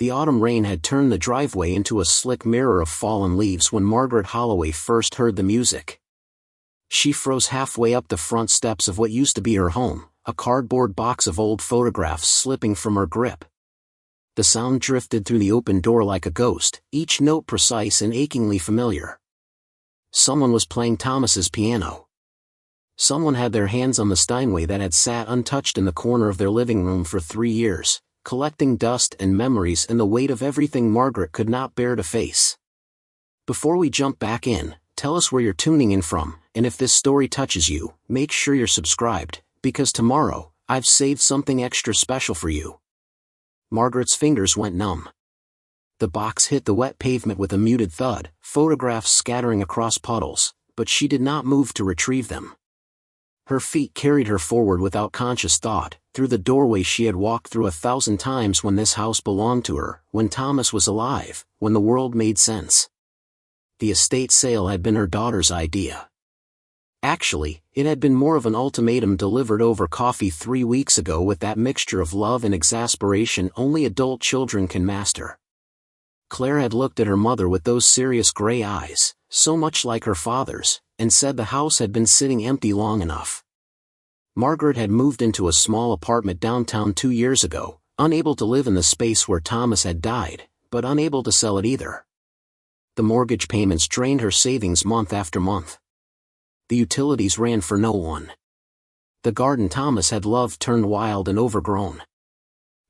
The autumn rain had turned the driveway into a slick mirror of fallen leaves when Margaret Holloway first heard the music. She froze halfway up the front steps of what used to be her home, a cardboard box of old photographs slipping from her grip. The sound drifted through the open door like a ghost, each note precise and achingly familiar. Someone was playing Thomas's piano. Someone had their hands on the Steinway that had sat untouched in the corner of their living room for 3 years, collecting dust and memories and the weight of everything Margaret could not bear to face. Before we jump back in, tell us where you're tuning in from, and if this story touches you, make sure you're subscribed, because tomorrow, I've saved something extra special for you. Margaret's fingers went numb. The box hit the wet pavement with a muted thud, photographs scattering across puddles, but she did not move to retrieve them. Her feet carried her forward without conscious thought, through the doorway she had walked through 1,000 times when this house belonged to her, when Thomas was alive, when the world made sense. The estate sale had been her daughter's idea. Actually, it had been more of an ultimatum delivered over coffee 3 weeks ago with that mixture of love and exasperation only adult children can master. Claire had looked at her mother with those serious gray eyes, so much like her father's, and said the house had been sitting empty long enough. Margaret had moved into a small apartment downtown 2 years ago, unable to live in the space where Thomas had died, but unable to sell it either. The mortgage payments drained her savings month after month. The utilities ran for no one. The garden Thomas had loved turned wild and overgrown.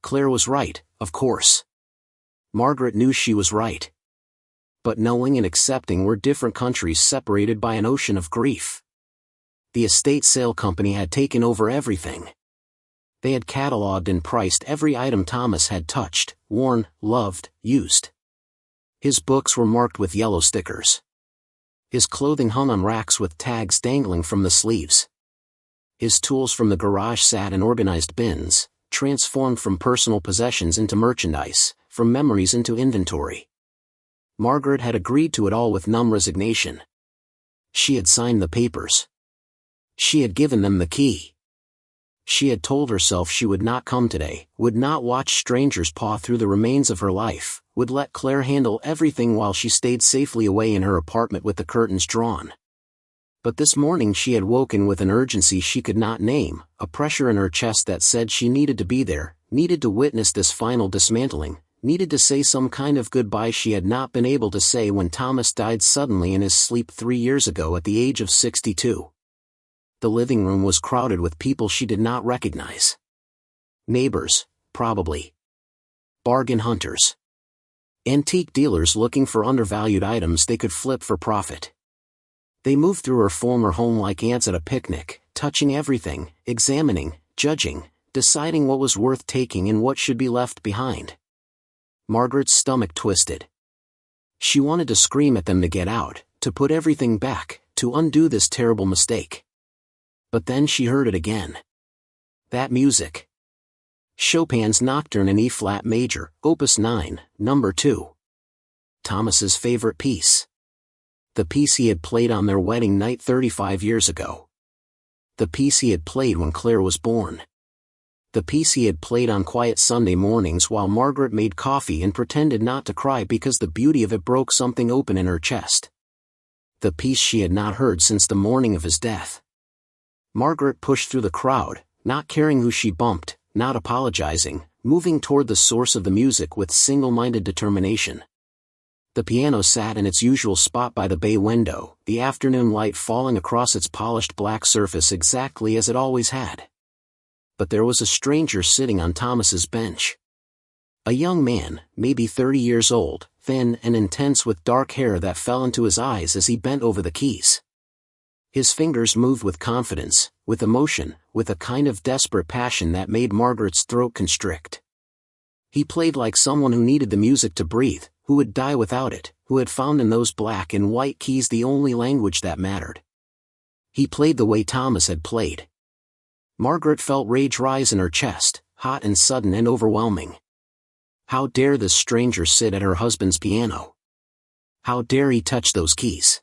Claire was right, of course. Margaret knew she was right. But knowing and accepting were different countries separated by an ocean of grief. The estate sale company had taken over everything. They had catalogued and priced every item Thomas had touched, worn, loved, used. His books were marked with yellow stickers. His clothing hung on racks with tags dangling from the sleeves. His tools from the garage sat in organized bins, transformed from personal possessions into merchandise, from memories into inventory. Margaret had agreed to it all with numb resignation. She had signed the papers. She had given them the key. She had told herself she would not come today, would not watch strangers paw through the remains of her life, would let Claire handle everything while she stayed safely away in her apartment with the curtains drawn. But this morning she had woken with an urgency she could not name, a pressure in her chest that said she needed to be there, needed to witness this final dismantling, needed to say some kind of goodbye she had not been able to say when Thomas died suddenly in his sleep 3 years ago at the age of 62. The living room was crowded with people she did not recognize. Neighbors, probably. Bargain hunters. Antique dealers looking for undervalued items they could flip for profit. They moved through her former home like ants at a picnic, touching everything, examining, judging, deciding what was worth taking and what should be left behind. Margaret's stomach twisted. She wanted to scream at them to get out, to put everything back, to undo this terrible mistake. But then she heard it again. That music. Chopin's Nocturne in E-flat major, Opus 9, number 2. Thomas's favorite piece. The piece he had played on their wedding night 35 years ago. The piece he had played when Claire was born. The piece he had played on quiet Sunday mornings while Margaret made coffee and pretended not to cry because the beauty of it broke something open in her chest. The piece she had not heard since the morning of his death. Margaret pushed through the crowd, not caring who she bumped, not apologizing, moving toward the source of the music with single-minded determination. The piano sat in its usual spot by the bay window, the afternoon light falling across its polished black surface exactly as it always had. But there was a stranger sitting on Thomas's bench. A young man, maybe 30 years old, thin and intense with dark hair that fell into his eyes as he bent over the keys. His fingers moved with confidence, with emotion, with a kind of desperate passion that made Margaret's throat constrict. He played like someone who needed the music to breathe, who would die without it, who had found in those black and white keys the only language that mattered. He played the way Thomas had played. Margaret felt rage rise in her chest, hot and sudden and overwhelming. How dare this stranger sit at her husband's piano? How dare he touch those keys?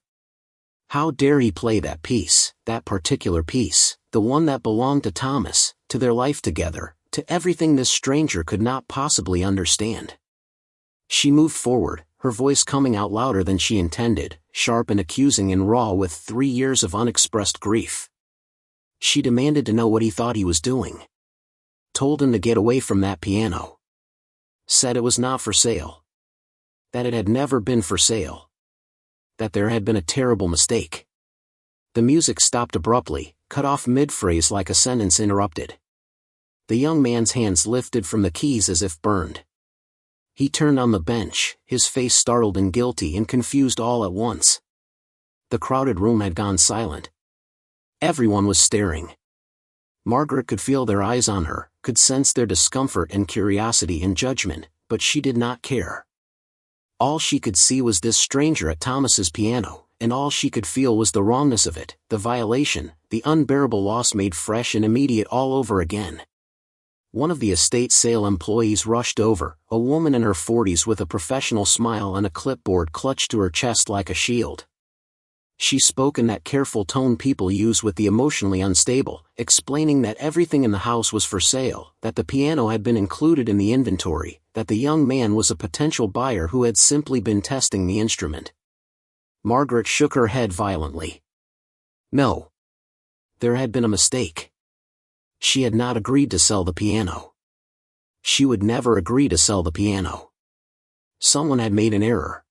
How dare he play that piece, that particular piece, the one that belonged to Thomas, to their life together, to everything this stranger could not possibly understand? She moved forward, her voice coming out louder than she intended, sharp and accusing and raw with 3 years of unexpressed grief. She demanded to know what he thought he was doing. Told him to get away from that piano. Said it was not for sale. That it had never been for sale. That there had been a terrible mistake. The music stopped abruptly, cut off mid-phrase like a sentence interrupted. The young man's hands lifted from the keys as if burned. He turned on the bench, his face startled and guilty and confused all at once. The crowded room had gone silent. Everyone was staring. Margaret could feel their eyes on her, could sense their discomfort and curiosity and judgment, but she did not care. All she could see was this stranger at Thomas's piano, and all she could feel was the wrongness of it, the violation, the unbearable loss made fresh and immediate all over again. One of the estate sale employees rushed over, a woman in her 40s with a professional smile and a clipboard clutched to her chest like a shield. She spoke in that careful tone people use with the emotionally unstable, explaining that everything in the house was for sale, that the piano had been included in the inventory, that the young man was a potential buyer who had simply been testing the instrument. Margaret shook her head violently. No. There had been a mistake. She had not agreed to sell the piano. She would never agree to sell the piano. Someone had made an error.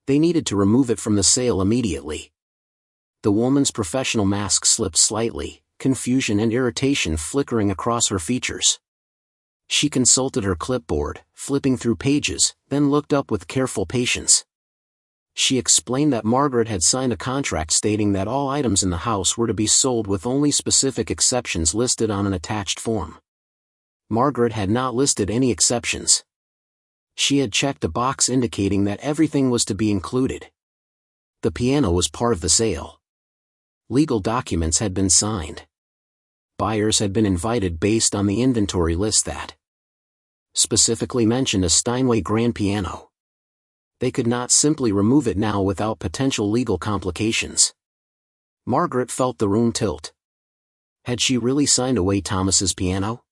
They needed to remove it from the sale immediately. The woman's professional mask slipped slightly, confusion and irritation flickering across her features. She consulted her clipboard, flipping through pages, then looked up with careful patience. She explained that Margaret had signed a contract stating that all items in the house were to be sold with only specific exceptions listed on an attached form. Margaret had not listed any exceptions. She had checked a box indicating that everything was to be included. The piano was part of the sale. Legal documents had been signed. Buyers had been invited based on the inventory list that specifically mentioned a Steinway grand piano. They could not simply remove it now without potential legal complications. Margaret felt the room tilt. Had she really signed away Thomas's piano?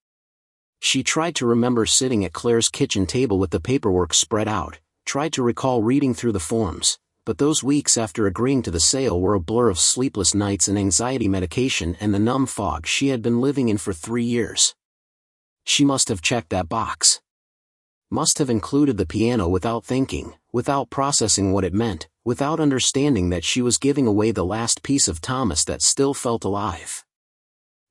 She tried to remember sitting at Claire's kitchen table with the paperwork spread out, tried to recall reading through the forms, but those weeks after agreeing to the sale were a blur of sleepless nights and anxiety medication and the numb fog she had been living in for 3 years. She must have checked that box. Must have included the piano without thinking, without processing what it meant, without understanding that she was giving away the last piece of Thomas that still felt alive.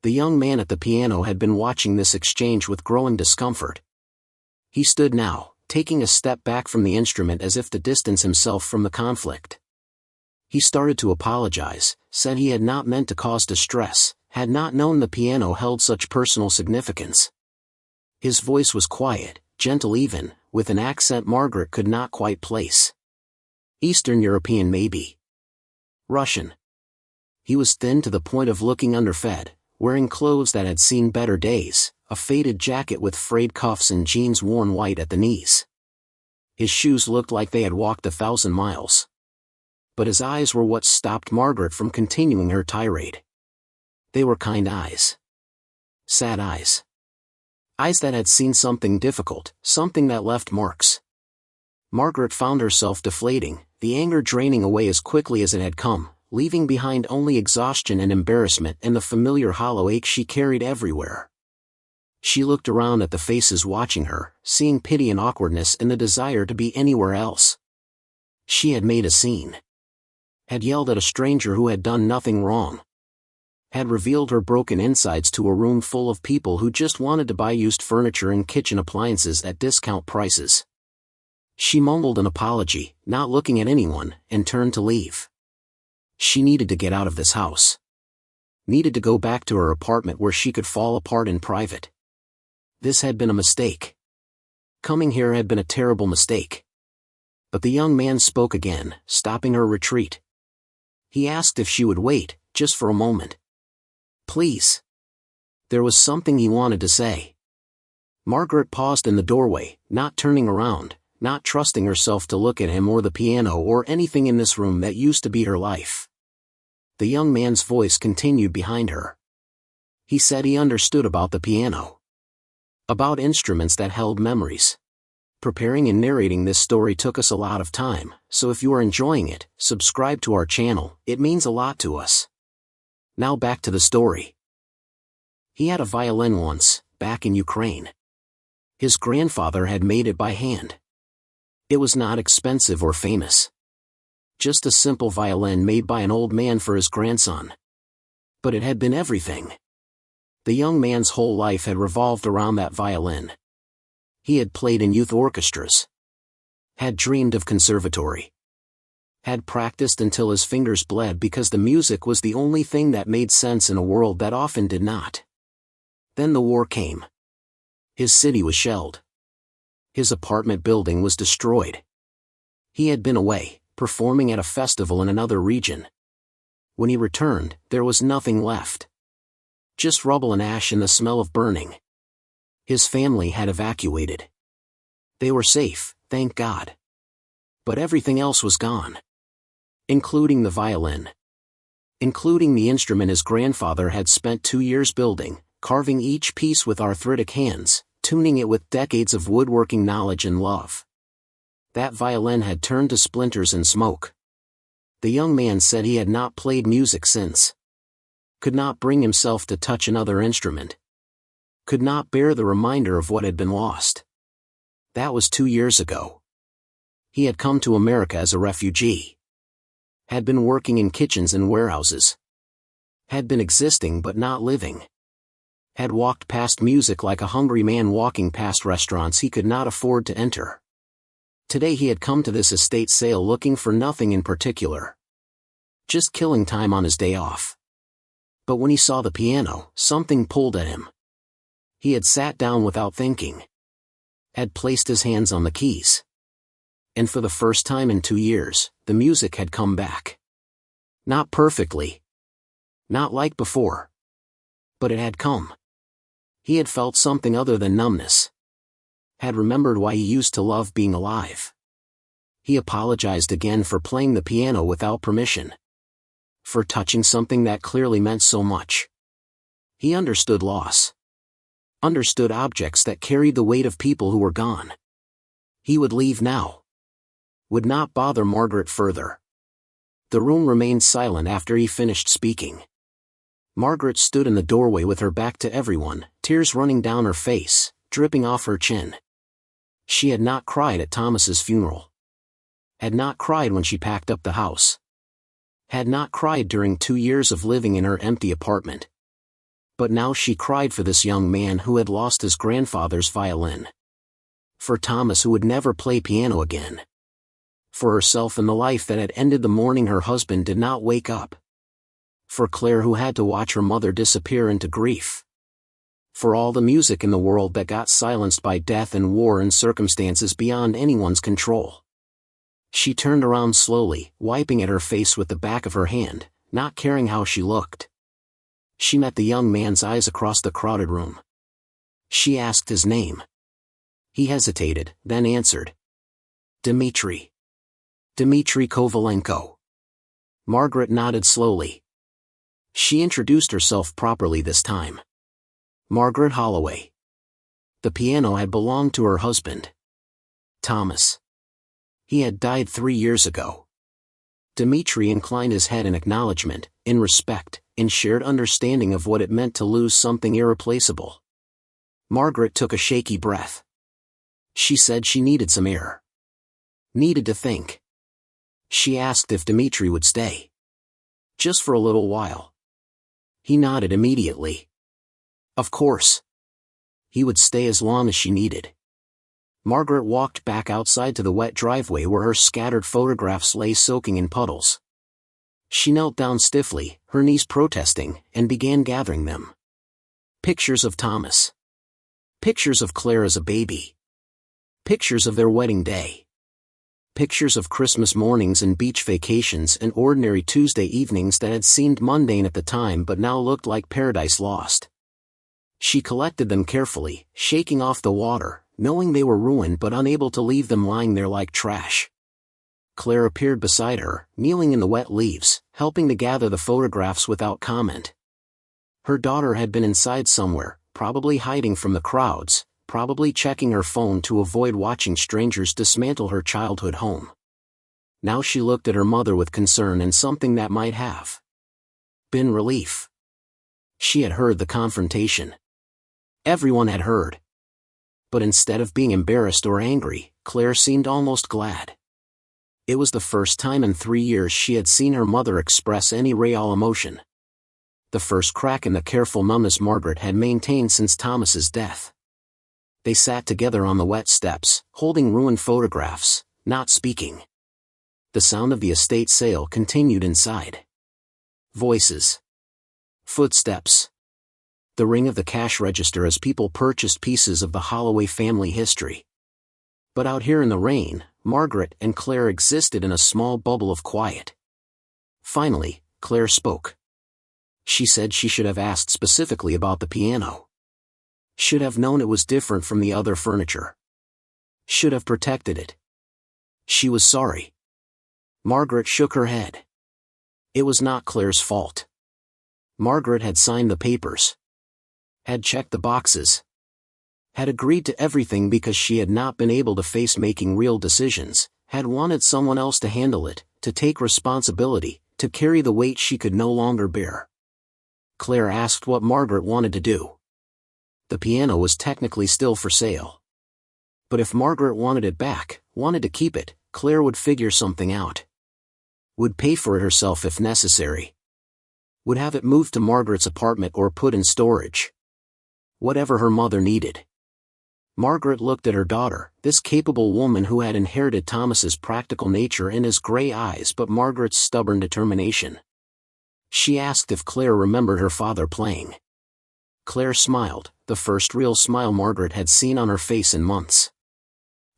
The young man at the piano had been watching this exchange with growing discomfort. He stood now, taking a step back from the instrument as if to distance himself from the conflict. He started to apologize, said he had not meant to cause distress, had not known the piano held such personal significance. His voice was quiet, gentle even, with an accent Margaret could not quite place. Eastern European maybe. Russian. He was thin to the point of looking underfed, wearing clothes that had seen better days, a faded jacket with frayed cuffs and jeans worn white at the knees. His shoes looked like they had walked 1,000 miles. But his eyes were what stopped Margaret from continuing her tirade. They were kind eyes. Sad eyes. Eyes that had seen something difficult, something that left marks. Margaret found herself deflating, the anger draining away as quickly as it had come, leaving behind only exhaustion and embarrassment and the familiar hollow ache she carried everywhere. She looked around at the faces watching her, seeing pity and awkwardness and the desire to be anywhere else. She had made a scene. Had yelled at a stranger who had done nothing wrong. Had revealed her broken insides to a room full of people who just wanted to buy used furniture and kitchen appliances at discount prices. She mumbled an apology, not looking at anyone, and turned to leave. She needed to get out of this house. Needed to go back to her apartment where she could fall apart in private. This had been a mistake. Coming here had been a terrible mistake. But the young man spoke again, stopping her retreat. He asked if she would wait, just for a moment. Please. There was something he wanted to say. Margaret paused in the doorway, not turning around, not trusting herself to look at him or the piano or anything in this room that used to be her life. The young man's voice continued behind her. He said he understood about the piano. About instruments that held memories. Preparing and narrating this story took us a lot of time, so if you are enjoying it, subscribe to our channel, it means a lot to us. Now back to the story. He had a violin once, back in Ukraine. His grandfather had made it by hand. It was not expensive or famous. Just a simple violin made by an old man for his grandson. But it had been everything. The young man's whole life had revolved around that violin. He had played in youth orchestras. Had dreamed of conservatory. Had practiced until his fingers bled because the music was the only thing that made sense in a world that often did not. Then the war came. His city was shelled. His apartment building was destroyed. He had been away, performing at a festival in another region. When he returned, there was nothing left. Just rubble and ash and the smell of burning. His family had evacuated. They were safe, thank God. But everything else was gone. Including the violin. Including the instrument his grandfather had spent 2 years building, carving each piece with arthritic hands, tuning it with decades of woodworking knowledge and love. That violin had turned to splinters and smoke. The young man said he had not played music since. Could not bring himself to touch another instrument. Could not bear the reminder of what had been lost. That was 2 years ago. He had come to America as a refugee. Had been working in kitchens and warehouses. Had been existing but not living. Had walked past music like a hungry man walking past restaurants he could not afford to enter. Today he had come to this estate sale looking for nothing in particular. Just killing time on his day off. But when he saw the piano, something pulled at him. He had sat down without thinking. Had placed his hands on the keys. And for the first time in 2 years, the music had come back. Not perfectly. Not like before. But it had come. He had felt something other than numbness. Had remembered why he used to love being alive. He apologized again for playing the piano without permission. For touching something that clearly meant so much. He understood loss. Understood objects that carried the weight of people who were gone. He would leave now. Would not bother Margaret further. The room remained silent after he finished speaking. Margaret stood in the doorway with her back to everyone, tears running down her face, dripping off her chin. She had not cried at Thomas's funeral. Had not cried when she packed up the house. Had not cried during 2 years of living in her empty apartment. But now she cried for this young man who had lost his grandfather's violin. For Thomas who would never play piano again. For herself and the life that had ended the morning her husband did not wake up. For Claire who had to watch her mother disappear into grief. For all the music in the world that got silenced by death and war and circumstances beyond anyone's control. She turned around slowly, wiping at her face with the back of her hand, not caring how she looked. She met the young man's eyes across the crowded room. She asked his name. He hesitated, then answered. Dmitri. Dmitri Kovalenko. Margaret nodded slowly. She introduced herself properly this time. Margaret Holloway. The piano had belonged to her husband. Thomas. He had died 3 years ago. Dmitri inclined his head in acknowledgement, in respect, in shared understanding of what it meant to lose something irreplaceable. Margaret took a shaky breath. She said she needed some air. Needed to think. She asked if Dmitri would stay. Just for a little while. He nodded immediately. Of course. He would stay as long as she needed. Margaret walked back outside to the wet driveway where her scattered photographs lay soaking in puddles. She knelt down stiffly, her knees protesting, and began gathering them. Pictures of Thomas. Pictures of Claire as a baby. Pictures of their wedding day. Pictures of Christmas mornings and beach vacations and ordinary Tuesday evenings that had seemed mundane at the time but now looked like paradise lost. She collected them carefully, shaking off the water, knowing they were ruined but unable to leave them lying there like trash. Claire appeared beside her, kneeling in the wet leaves, helping to gather the photographs without comment. Her daughter had been inside somewhere, probably hiding from the crowds, probably checking her phone to avoid watching strangers dismantle her childhood home. Now she looked at her mother with concern and something that might have been relief. She had heard the confrontation. Everyone had heard. But instead of being embarrassed or angry, Claire seemed almost glad. It was the first time in 3 years she had seen her mother express any real emotion. The first crack in the careful numbness Margaret had maintained since Thomas's death. They sat together on the wet steps, holding ruined photographs, not speaking. The sound of the estate sale continued inside. Voices. Footsteps. The ring of the cash register as people purchased pieces of the Holloway family history. But out here in the rain, Margaret and Claire existed in a small bubble of quiet. Finally, Claire spoke. She said she should have asked specifically about the piano. Should have known it was different from the other furniture. Should have protected it. She was sorry. Margaret shook her head. It was not Claire's fault. Margaret had signed the papers. Had checked the boxes. Had agreed to everything because she had not been able to face making real decisions, had wanted someone else to handle it, to take responsibility, to carry the weight she could no longer bear. Claire asked what Margaret wanted to do. The piano was technically still for sale. But if Margaret wanted it back, wanted to keep it, Claire would figure something out. Would pay for it herself if necessary. Would have it moved to Margaret's apartment or put in storage. Whatever her mother needed. Margaret looked at her daughter, this capable woman who had inherited Thomas's practical nature and his gray eyes but Margaret's stubborn determination. She asked if Claire remembered her father playing. Claire smiled, the first real smile Margaret had seen on her face in months.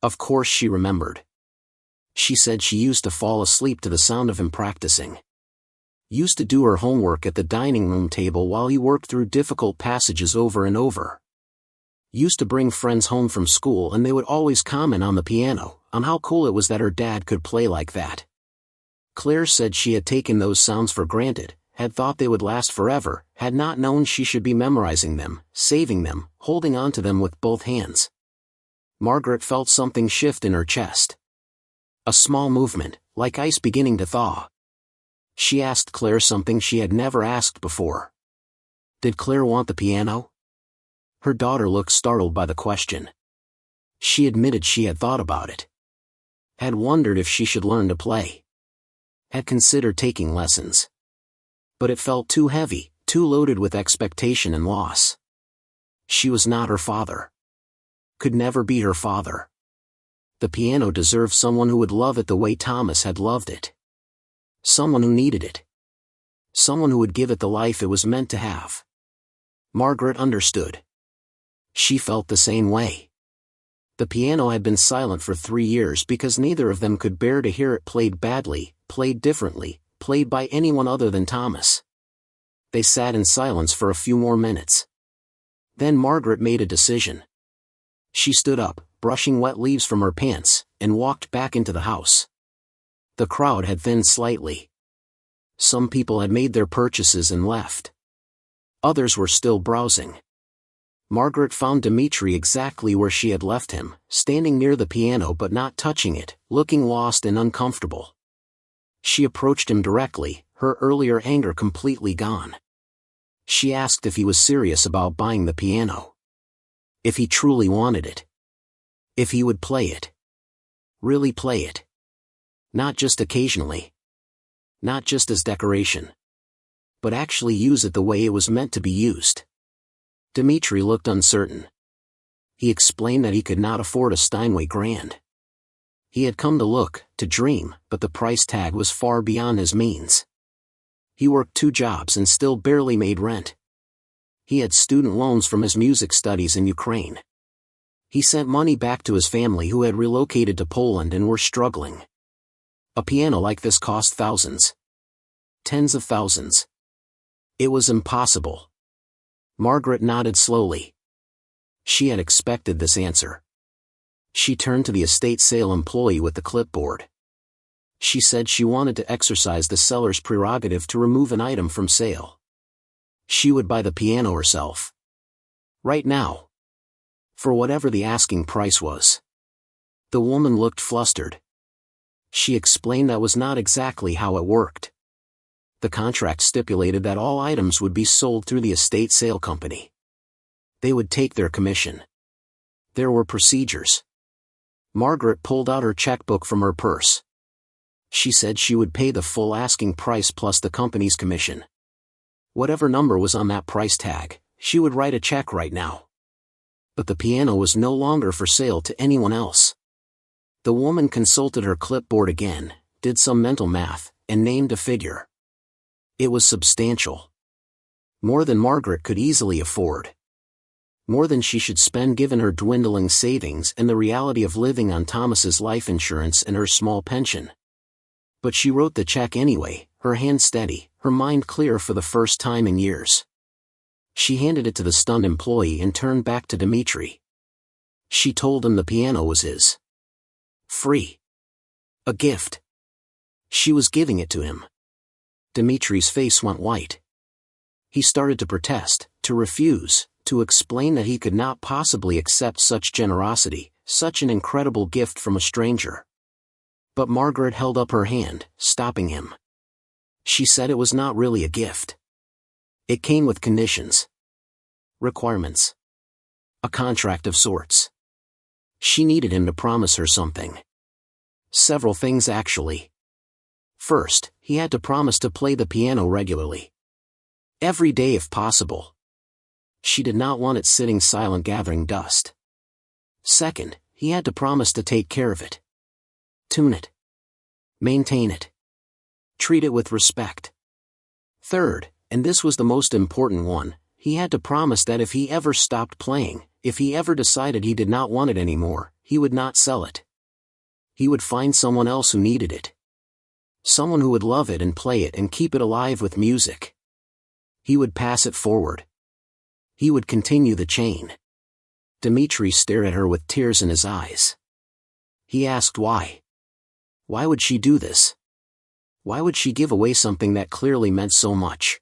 Of course she remembered. She said she used to fall asleep to the sound of him practicing. Used to do her homework at the dining room table while he worked through difficult passages over and over. Used to bring friends home from school and they would always comment on the piano, on how cool it was that her dad could play like that. Claire said she had taken those sounds for granted, had thought they would last forever, had not known she should be memorizing them, saving them, holding on to them with both hands. Margaret felt something shift in her chest. A small movement, like ice beginning to thaw. She asked Claire something she had never asked before. Did Claire want the piano? Her daughter looked startled by the question. She admitted she had thought about it. Had wondered if she should learn to play. Had considered taking lessons. But it felt too heavy, too loaded with expectation and loss. She was not her father. Could never be her father. The piano deserved someone who would love it the way Thomas had loved it. Someone who needed it. Someone who would give it the life it was meant to have. Margaret understood. She felt the same way. The piano had been silent for 3 years because neither of them could bear to hear it played badly, played differently, played by anyone other than Thomas. They sat in silence for a few more minutes. Then Margaret made a decision. She stood up, brushing wet leaves from her pants, and walked back into the house. The crowd had thinned slightly. Some people had made their purchases and left. Others were still browsing. Margaret found Dmitri exactly where she had left him, standing near the piano but not touching it, looking lost and uncomfortable. She approached him directly, her earlier anger completely gone. She asked if he was serious about buying the piano. If he truly wanted it. If he would play it. Really play it. Not just occasionally. Not just as decoration. But actually use it the way it was meant to be used. Dmitri looked uncertain. He explained that he could not afford a Steinway Grand. He had come to look, to dream, but the price tag was far beyond his means. He worked 2 jobs and still barely made rent. He had student loans from his music studies in Ukraine. He sent money back to his family who had relocated to Poland and were struggling. A piano like this cost thousands. Tens of thousands. It was impossible. Margaret nodded slowly. She had expected this answer. She turned to the estate sale employee with the clipboard. She said she wanted to exercise the seller's prerogative to remove an item from sale. She would buy the piano herself. Right now. For whatever the asking price was. The woman looked flustered. She explained that was not exactly how it worked. The contract stipulated that all items would be sold through the estate sale company. They would take their commission. There were procedures. Margaret pulled out her checkbook from her purse. She said she would pay the full asking price plus the company's commission. Whatever number was on that price tag, she would write a check right now. But the piano was no longer for sale to anyone else. The woman consulted her clipboard again, did some mental math, and named a figure. It was substantial. More than Margaret could easily afford. More than she should spend given her dwindling savings and the reality of living on Thomas's life insurance and her small pension. But she wrote the check anyway, her hand steady, her mind clear for the first time in years. She handed it to the stunned employee and turned back to Dmitri. She told him the piano was his. Free. A gift. She was giving it to him. Dmitri's face went white. He started to protest, to refuse, to explain that he could not possibly accept such generosity, such an incredible gift from a stranger. But Margaret held up her hand, stopping him. She said it was not really a gift. It came with conditions. Requirements. A contract of sorts. She needed him to promise her something. Several things actually. First, he had to promise to play the piano regularly. Every day if possible. She did not want it sitting silent gathering dust. Second, he had to promise to take care of it. Tune it. Maintain it. Treat it with respect. Third, and this was the most important one, he had to promise that if he ever stopped playing, if he ever decided he did not want it anymore, he would not sell it. He would find someone else who needed it. Someone who would love it and play it and keep it alive with music. He would pass it forward. He would continue the chain. Dmitri stared at her with tears in his eyes. He asked why. Why would she do this? Why would she give away something that clearly meant so much?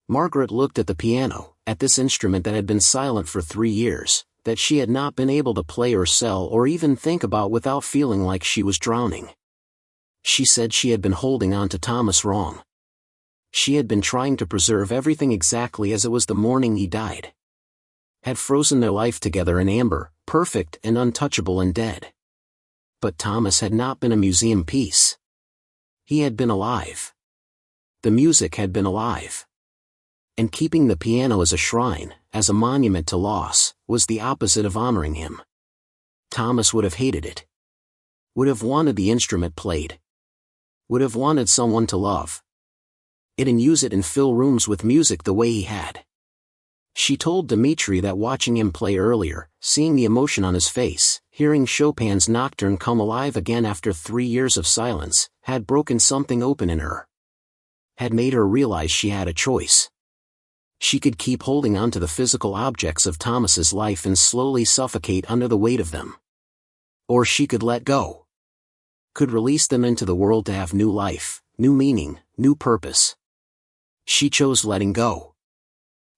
Margaret looked at the piano, at this instrument that had been silent for 3 years, that she had not been able to play or sell or even think about without feeling like she was drowning. She said she had been holding on to Thomas wrong. She had been trying to preserve everything exactly as it was the morning he died. Had frozen their life together in amber, perfect and untouchable and dead. But Thomas had not been a museum piece. He had been alive. The music had been alive. And keeping the piano as a shrine, as a monument to loss, was the opposite of honoring him. Thomas would have hated it. Would have wanted the instrument played. Would have wanted someone to love it and use it and fill rooms with music the way he had. She told Dmitri that watching him play earlier, seeing the emotion on his face, hearing Chopin's Nocturne come alive again after 3 years of silence, had broken something open in her. Had made her realize she had a choice. She could keep holding on to the physical objects of Thomas's life and slowly suffocate under the weight of them. Or she could let go. Could release them into the world to have new life, new meaning, new purpose. She chose letting go.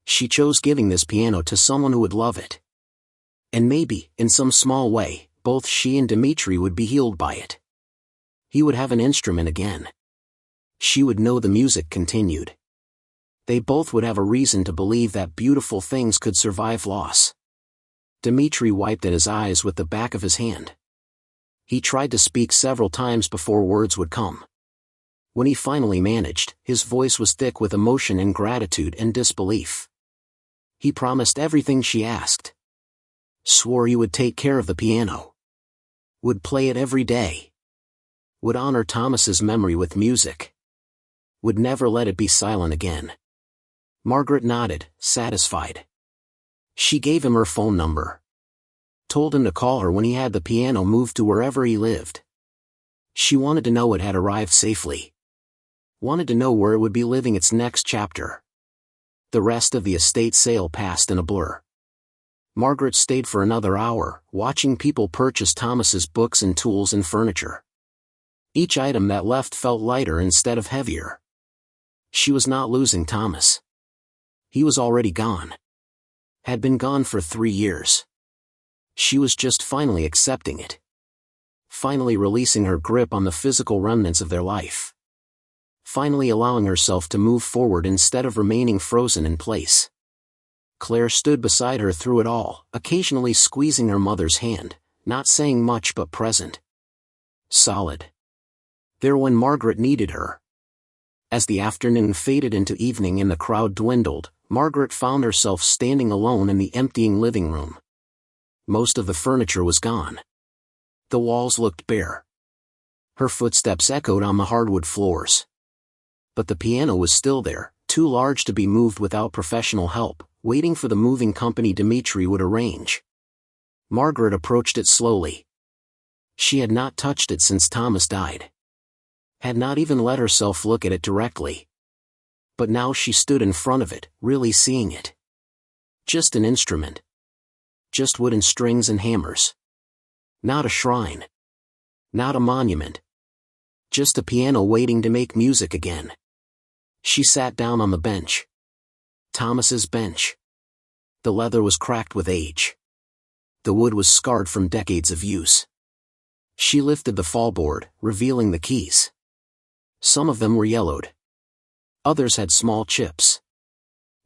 She chose giving this piano to someone who would love it. And maybe, in some small way, both she and Dmitri would be healed by it. He would have an instrument again. She would know the music continued. They both would have a reason to believe that beautiful things could survive loss. Dmitri wiped at his eyes with the back of his hand. He tried to speak several times before words would come. When he finally managed, his voice was thick with emotion and gratitude and disbelief. He promised everything she asked. Swore he would take care of the piano. Would play it every day. Would honor Thomas's memory with music. Would never let it be silent again. Margaret nodded, satisfied. She gave him her phone number. Told him to call her when he had the piano moved to wherever he lived. She wanted to know it had arrived safely. Wanted to know where it would be living its next chapter. The rest of the estate sale passed in a blur. Margaret stayed for another hour, watching people purchase Thomas's books and tools and furniture. Each item that left felt lighter instead of heavier. She was not losing Thomas. He was already gone. Had been gone for 3 years. She was just finally accepting it. Finally releasing her grip on the physical remnants of their life. Finally allowing herself to move forward instead of remaining frozen in place. Claire stood beside her through it all, occasionally squeezing her mother's hand, not saying much but present. Solid. There when Margaret needed her. As the afternoon faded into evening and the crowd dwindled, Margaret found herself standing alone in the emptying living room. Most of the furniture was gone. The walls looked bare. Her footsteps echoed on the hardwood floors. But the piano was still there, too large to be moved without professional help, waiting for the moving company Dimitri would arrange. Margaret approached it slowly. She had not touched it since Thomas died. Had not even let herself look at it directly. But now she stood in front of it, really seeing it. Just an instrument. Just wooden strings and hammers. Not a shrine. Not a monument. Just a piano waiting to make music again. She sat down on the bench. Thomas's bench. The leather was cracked with age. The wood was scarred from decades of use. She lifted the fallboard, revealing the keys. Some of them were yellowed. Others had small chips.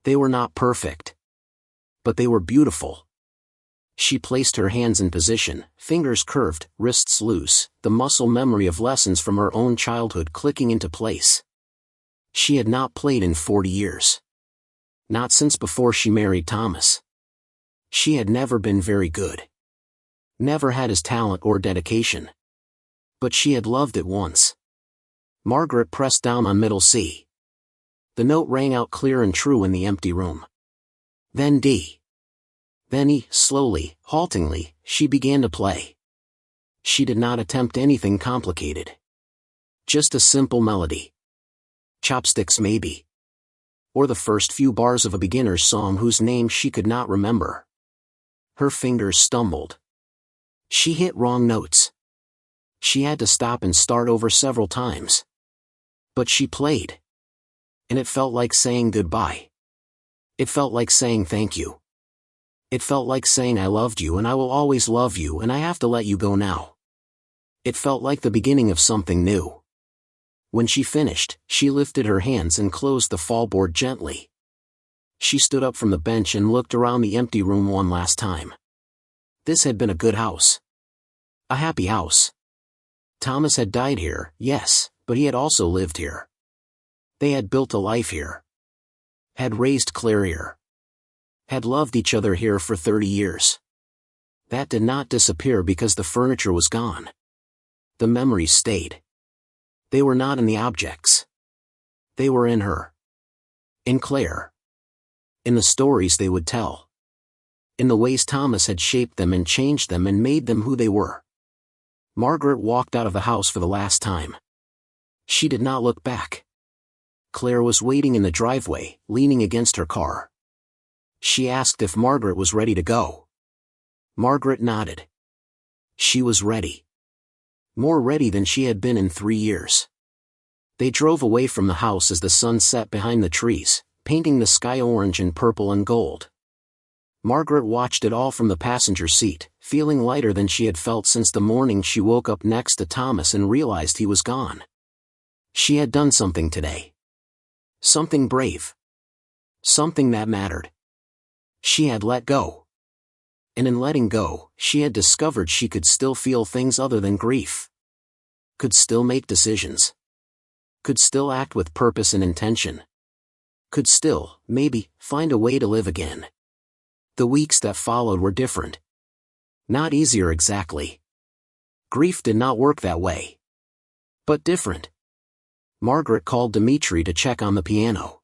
They were not perfect. But they were beautiful. She placed her hands in position, fingers curved, wrists loose, the muscle memory of lessons from her own childhood clicking into place. She had not played in 40 years. Not since before she married Thomas. She had never been very good. Never had his talent or dedication. But she had loved it once. Margaret pressed down on middle C. The note rang out clear and true in the empty room. Then D. Then E. Slowly, haltingly, she began to play. She did not attempt anything complicated. Just a simple melody. Chopsticks maybe. Or the first few bars of a beginner's song whose name she could not remember. Her fingers stumbled. She hit wrong notes. She had to stop and start over several times. But she played. And it felt like saying goodbye. It felt like saying thank you. It felt like saying I loved you and I will always love you and I have to let you go now. It felt like the beginning of something new. When she finished, she lifted her hands and closed the fallboard gently. She stood up from the bench and looked around the empty room one last time. This had been a good house. A happy house. Thomas had died here, yes, but he had also lived here. They had built a life here. Had raised Claire here. Had loved each other here for 30 years. That did not disappear because the furniture was gone. The memories stayed. They were not in the objects. They were in her. In Claire. In the stories they would tell. In the ways Thomas had shaped them and changed them and made them who they were. Margaret walked out of the house for the last time. She did not look back. Claire was waiting in the driveway, leaning against her car. She asked if Margaret was ready to go. Margaret nodded. She was ready. More ready than she had been in 3 years. They drove away from the house as the sun set behind the trees, painting the sky orange and purple and gold. Margaret watched it all from the passenger seat, feeling lighter than she had felt since the morning she woke up next to Thomas and realized he was gone. She had done something today. Something brave. Something that mattered. She had let go. And in letting go, she had discovered she could still feel things other than grief. Could still make decisions. Could still act with purpose and intention. Could still, maybe, find a way to live again. The weeks that followed were different. Not easier exactly. Grief did not work that way. But different. Margaret called Dimitri to check on the piano.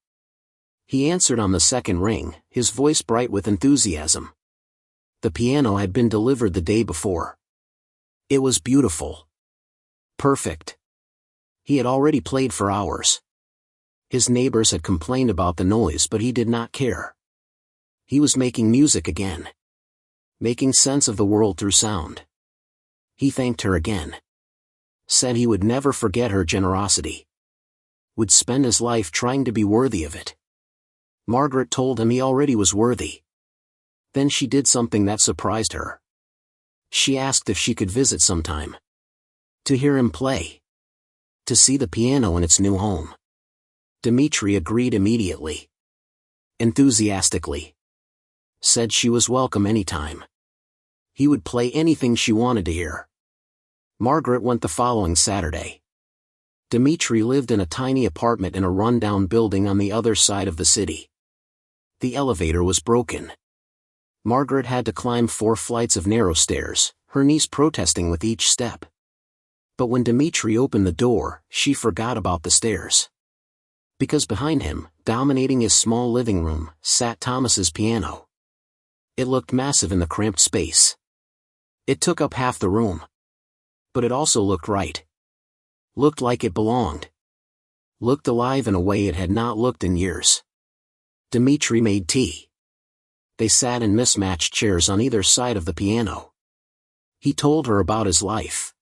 He answered on the second ring, his voice bright with enthusiasm. The piano had been delivered the day before. It was beautiful. Perfect. He had already played for hours. His neighbors had complained about the noise but he did not care. He was making music again. Making sense of the world through sound. He thanked her again. Said he would never forget her generosity. Would spend his life trying to be worthy of it. Margaret told him he already was worthy. Then she did something that surprised her. She asked if she could visit sometime. To hear him play. To see the piano in its new home. Dmitri agreed immediately. Enthusiastically. Said she was welcome anytime. He would play anything she wanted to hear. Margaret went the following Saturday. Dmitri lived in a tiny apartment in a run-down building on the other side of the city. The elevator was broken. Margaret had to climb 4 flights of narrow stairs, her knees protesting with each step. But when Dmitri opened the door, she forgot about the stairs. Because behind him, dominating his small living room, sat Thomas's piano. It looked massive in the cramped space. It took up half the room. But it also looked right. Looked like it belonged. Looked alive in a way it had not looked in years. Dmitri made tea. They sat in mismatched chairs on either side of the piano. He told her about his life.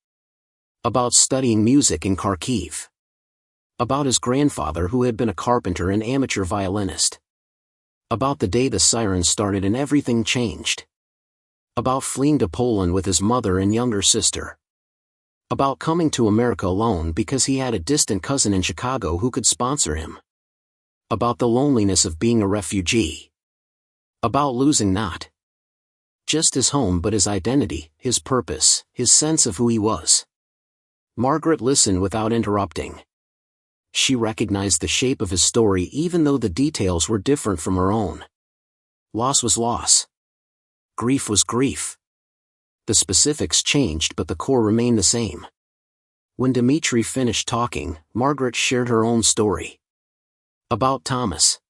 About studying music in Kharkiv. About his grandfather who had been a carpenter and amateur violinist. About the day the sirens started and everything changed. About fleeing to Poland with his mother and younger sister. About coming to America alone because he had a distant cousin in Chicago who could sponsor him. About the loneliness of being a refugee. About losing not just his home but his identity, his purpose, his sense of who he was. Margaret listened without interrupting. She recognized the shape of his story even though the details were different from her own. Loss was loss. Grief was grief. The specifics changed but the core remained the same. When Dmitri finished talking, Margaret shared her own story. About Thomas.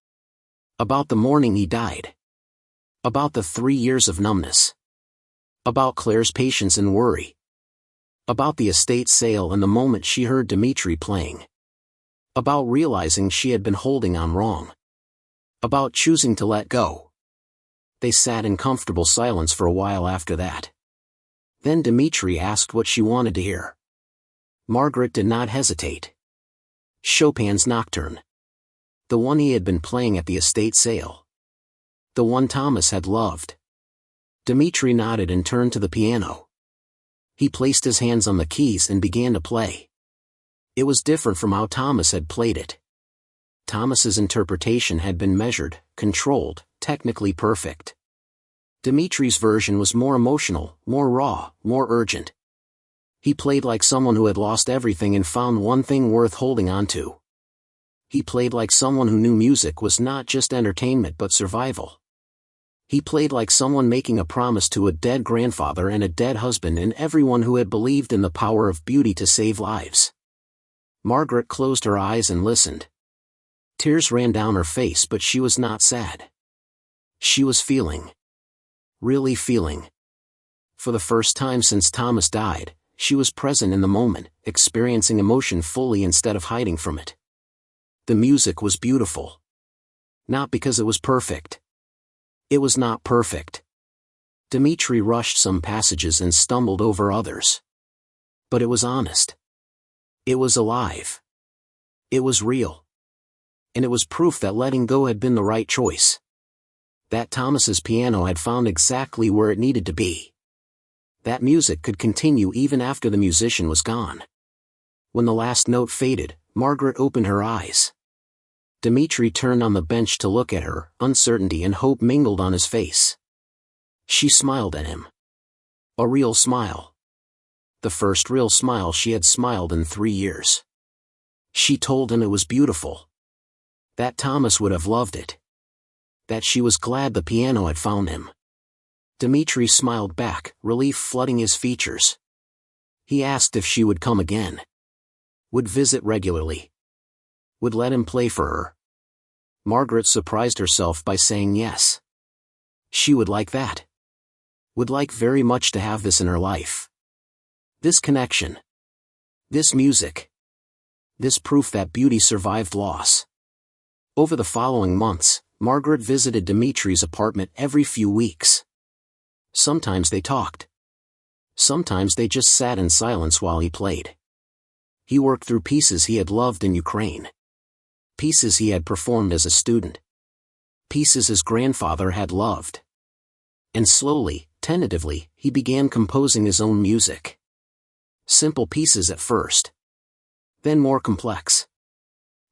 About the morning he died. About the 3 years of numbness. About Claire's patience and worry. About the estate sale and the moment she heard Dmitri playing. About realizing she had been holding on wrong. About choosing to let go. They sat in comfortable silence for a while after that. Then Dmitri asked what she wanted to hear. Margaret did not hesitate. Chopin's Nocturne. The one he had been playing at the estate sale. The one Thomas had loved. Dmitri nodded and turned to the piano. He placed his hands on the keys and began to play. It was different from how Thomas had played it. Thomas's interpretation had been measured, controlled, technically perfect. Dmitri's version was more emotional, more raw, more urgent. He played like someone who had lost everything and found one thing worth holding on to. He played like someone who knew music was not just entertainment but survival. He played like someone making a promise to a dead grandfather and a dead husband and everyone who had believed in the power of beauty to save lives. Margaret closed her eyes and listened. Tears ran down her face but she was not sad. She was feeling. Really feeling. For the first time since Thomas died, she was present in the moment, experiencing emotion fully instead of hiding from it. The music was beautiful. Not because it was perfect. It was not perfect. Dmitri rushed some passages and stumbled over others. But it was honest. It was alive. It was real. And it was proof that letting go had been the right choice. That Thomas's piano had found exactly where it needed to be. That music could continue even after the musician was gone. When the last note faded, Margaret opened her eyes. Dmitri turned on the bench to look at her, uncertainty and hope mingled on his face. She smiled at him. A real smile. The first real smile she had smiled in 3 years. She told him it was beautiful. That Thomas would have loved it. That she was glad the piano had found him. Dmitri smiled back, relief flooding his features. He asked if she would come again. Would visit regularly. Would let him play for her. Margaret surprised herself by saying yes. She would like that. Would like very much to have this in her life. This connection. This music. This proof that beauty survived loss. Over the following months, Margaret visited Dmitri's apartment every few weeks. Sometimes they talked. Sometimes they just sat in silence while he played. He worked through pieces he had loved in Ukraine. Pieces he had performed as a student. Pieces his grandfather had loved. And slowly, Tentatively, he began composing his own music. Simple pieces at first. Then more complex.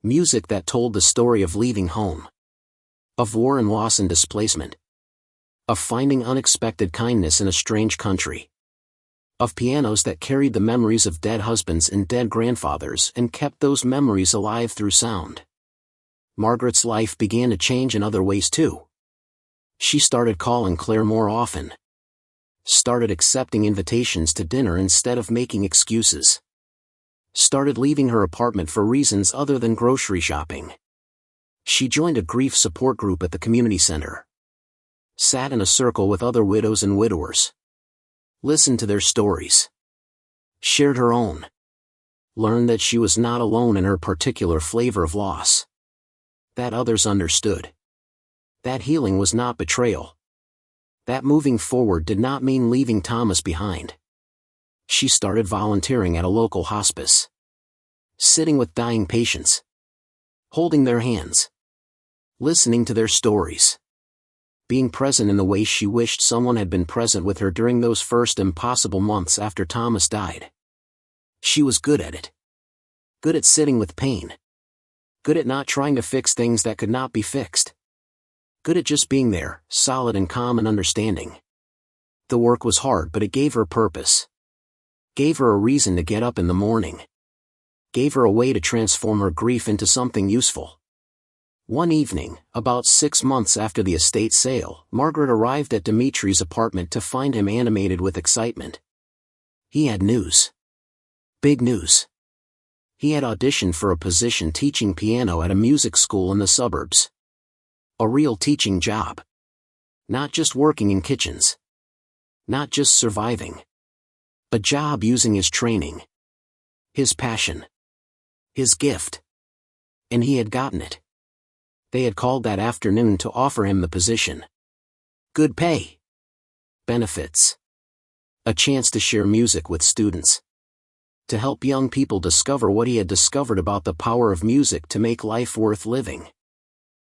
Music that told the story of leaving home. Of war and loss and displacement. Of finding unexpected kindness in a strange country. Of pianos that carried the memories of dead husbands and dead grandfathers and kept those memories alive through sound. Margaret's life began to change in other ways too. She started calling Claire more often. Started accepting invitations to dinner instead of making excuses. Started leaving her apartment for reasons other than grocery shopping. She joined a grief support group at the community center. Sat in a circle with other widows and widowers. Listened to their stories. Shared her own. Learned that she was not alone in her particular flavor of loss. That others understood. That healing was not betrayal. That moving forward did not mean leaving Thomas behind. She started volunteering at a local hospice. Sitting with dying patients. Holding their hands. Listening to their stories. Being present in the way she wished someone had been present with her during those first impossible months after Thomas died. She was good at it. Good at sitting with pain. Good at not trying to fix things that could not be fixed. Good at just being there, solid and calm and understanding. The work was hard, but it gave her purpose. Gave her a reason to get up in the morning. Gave her a way to transform her grief into something useful. One evening, about 6 months after the estate sale, Margaret arrived at Dimitri's apartment to find him animated with excitement. He had news. Big news. He had auditioned for a position teaching piano at a music school in the suburbs. A real teaching job. Not just working in kitchens. Not just surviving. A job using his training. His passion. His gift. And he had gotten it. They had called that afternoon to offer him the position. Good pay. Benefits. A chance to share music with students. To help young people discover what he had discovered about the power of music to make life worth living.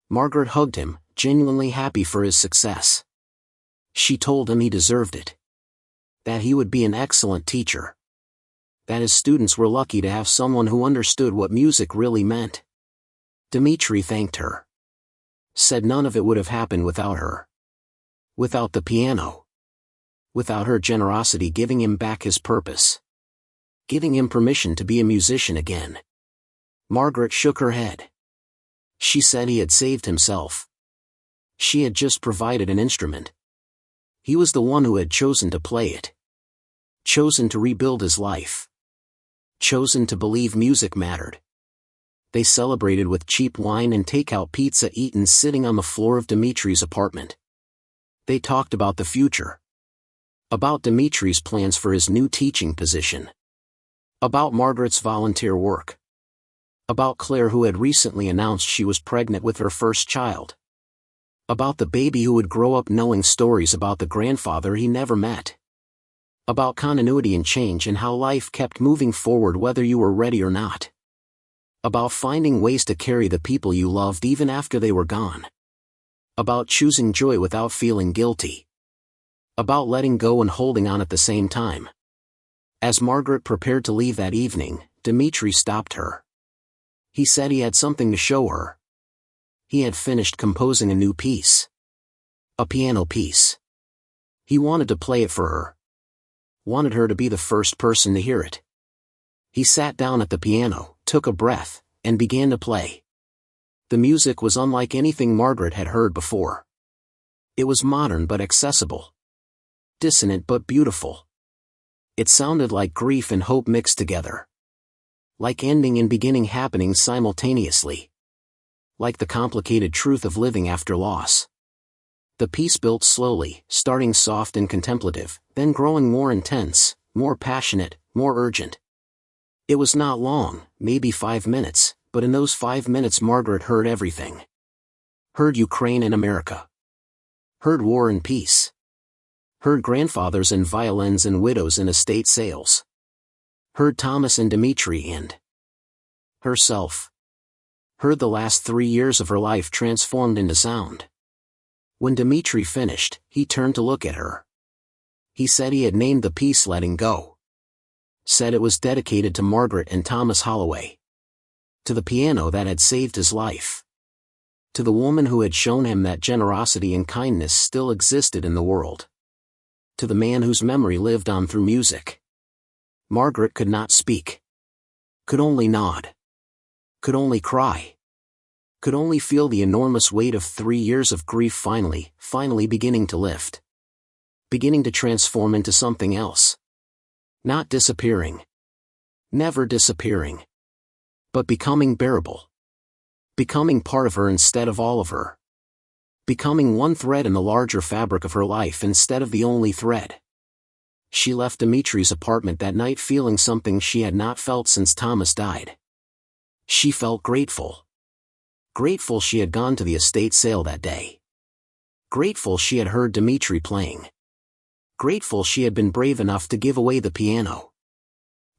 Margaret hugged him, genuinely happy for his success. She told him he deserved it. That he would be an excellent teacher. That his students were lucky to have someone who understood what music really meant. Dimitri thanked her. Said none of it would have happened without her. Without the piano. Without her generosity giving him back his purpose. Giving him permission to be a musician again. Margaret shook her head. She said he had saved himself. She had just provided an instrument. He was the one who had chosen to play it. Chosen to rebuild his life. Chosen to believe music mattered. They celebrated with cheap wine and takeout pizza eaten sitting on the floor of Dimitri's apartment. They talked about the future. About Dimitri's plans for his new teaching position. About Margaret's volunteer work. About Claire, who had recently announced she was pregnant with her first child. About the baby who would grow up knowing stories about the grandfather he never met. About continuity and change and how life kept moving forward whether you were ready or not. About finding ways to carry the people you loved even after they were gone. About choosing joy without feeling guilty. About letting go and holding on at the same time. As Margaret prepared to leave that evening, Dimitri stopped her. He said he had something to show her. He had finished composing a new piece. A piano piece. He wanted to play it for her. Wanted her to be the first person to hear it. He sat down at the piano, took a breath, and began to play. The music was unlike anything Margaret had heard before. It was modern but accessible. Dissonant but beautiful. It sounded like grief and hope mixed together. Like ending and beginning happening simultaneously. Like the complicated truth of living after loss. The piece built slowly, starting soft and contemplative, then growing more intense, more passionate, more urgent. It was not long, maybe 5 minutes, but in those 5 minutes Margaret heard everything. Heard Ukraine and America. Heard war and peace. Heard grandfathers and violins and widows and estate sales. Heard Thomas and Dimitri and herself. Heard the last 3 years of her life transformed into sound. When Dimitri finished, he turned to look at her. He said he had named the piece Letting Go. Said it was dedicated to Margaret and Thomas Holloway. To the piano that had saved his life. To the woman who had shown him that generosity and kindness still existed in the world. To the man whose memory lived on through music. Margaret could not speak. Could only nod. Could only cry. Could only feel the enormous weight of 3 years of grief finally beginning to lift. Beginning to transform into something else. Not disappearing. Never disappearing. But becoming bearable. Becoming part of her instead of all of her. Becoming one thread in the larger fabric of her life instead of the only thread. She left Dimitri's apartment that night feeling something she had not felt since Thomas died. She felt grateful. Grateful she had gone to the estate sale that day. Grateful she had heard Dimitri playing. Grateful she had been brave enough to give away the piano.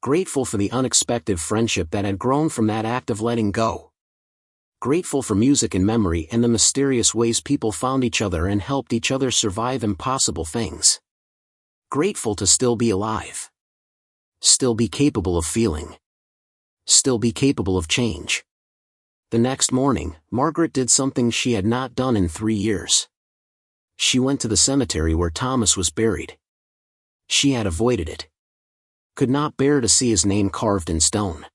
Grateful for the unexpected friendship that had grown from that act of letting go. Grateful for music and memory and the mysterious ways people found each other and helped each other survive impossible things. Grateful to still be alive. Still be capable of feeling. Still be capable of change. The next morning, Margaret did something she had not done in 3 years. She went to the cemetery where Thomas was buried. She had avoided it. Could not bear to see his name carved in stone.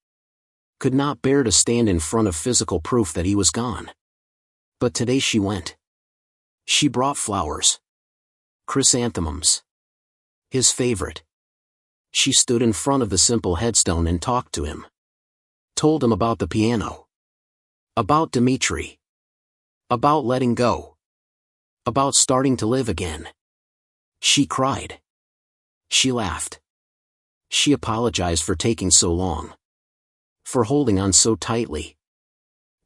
Could not bear to stand in front of physical proof that he was gone. But today she went. She brought flowers. Chrysanthemums. His favorite. She stood in front of the simple headstone and talked to him. Told him about the piano. About Dimitri. About letting go. About starting to live again. She cried. She laughed. She apologized for taking so long. For holding on so tightly.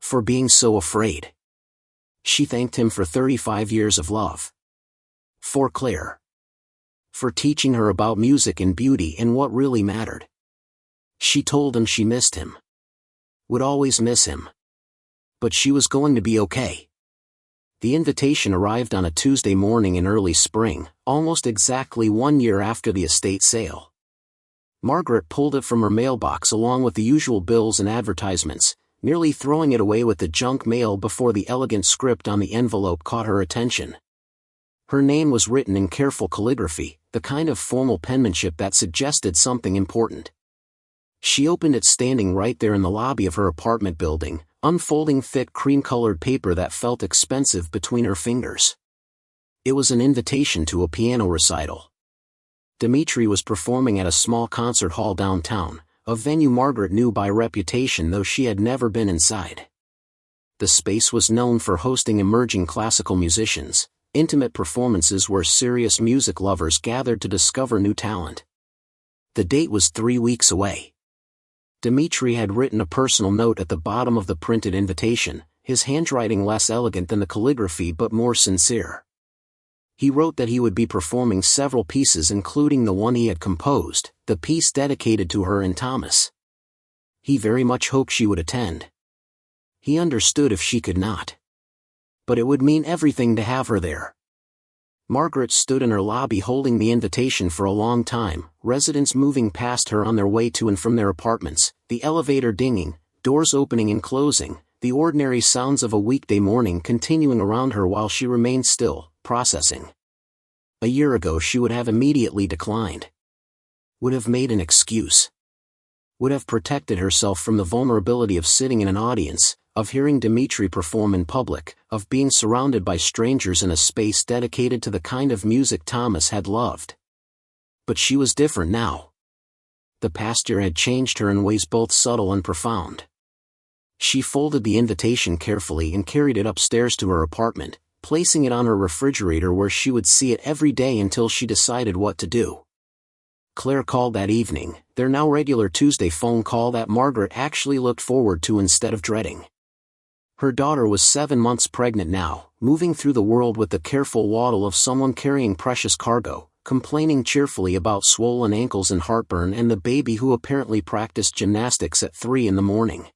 For being so afraid. She thanked him for 35 years of love. For Claire. For teaching her about music and beauty and what really mattered. She told him she missed him. Would always miss him. But she was going to be okay. The invitation arrived on a Tuesday morning in early spring, almost exactly 1 year after the estate sale. Margaret pulled it from her mailbox along with the usual bills and advertisements, nearly throwing it away with the junk mail before the elegant script on the envelope caught her attention. Her name was written in careful calligraphy, the kind of formal penmanship that suggested something important. She opened it standing right there in the lobby of her apartment building, unfolding thick cream-colored paper that felt expensive between her fingers. It was an invitation to a piano recital. Dimitri was performing at a small concert hall downtown, a venue Margaret knew by reputation though she had never been inside. The space was known for hosting emerging classical musicians, intimate performances where serious music lovers gathered to discover new talent. The date was 3 weeks away. Dimitri had written a personal note at the bottom of the printed invitation, his handwriting less elegant than the calligraphy but more sincere. He wrote that he would be performing several pieces including the one he had composed, the piece dedicated to her and Thomas. He very much hoped she would attend. He understood if she could not. But it would mean everything to have her there. Margaret stood in her lobby holding the invitation for a long time, residents moving past her on their way to and from their apartments, the elevator dinging, doors opening and closing, the ordinary sounds of a weekday morning continuing around her while she remained still, processing. A year ago she would have immediately declined. Would have made an excuse. Would have protected herself from the vulnerability of sitting in an audience, of hearing Dimitri perform in public, of being surrounded by strangers in a space dedicated to the kind of music Thomas had loved. But she was different now. The past year had changed her in ways both subtle and profound. She folded the invitation carefully and carried it upstairs to her apartment, placing it on her refrigerator where she would see it every day until she decided what to do. Claire called that evening, their now regular Tuesday phone call that Margaret actually looked forward to instead of dreading. Her daughter was 7 months pregnant now, moving through the world with the careful waddle of someone carrying precious cargo, complaining cheerfully about swollen ankles and heartburn and the baby who apparently practiced gymnastics at 3 in the morning.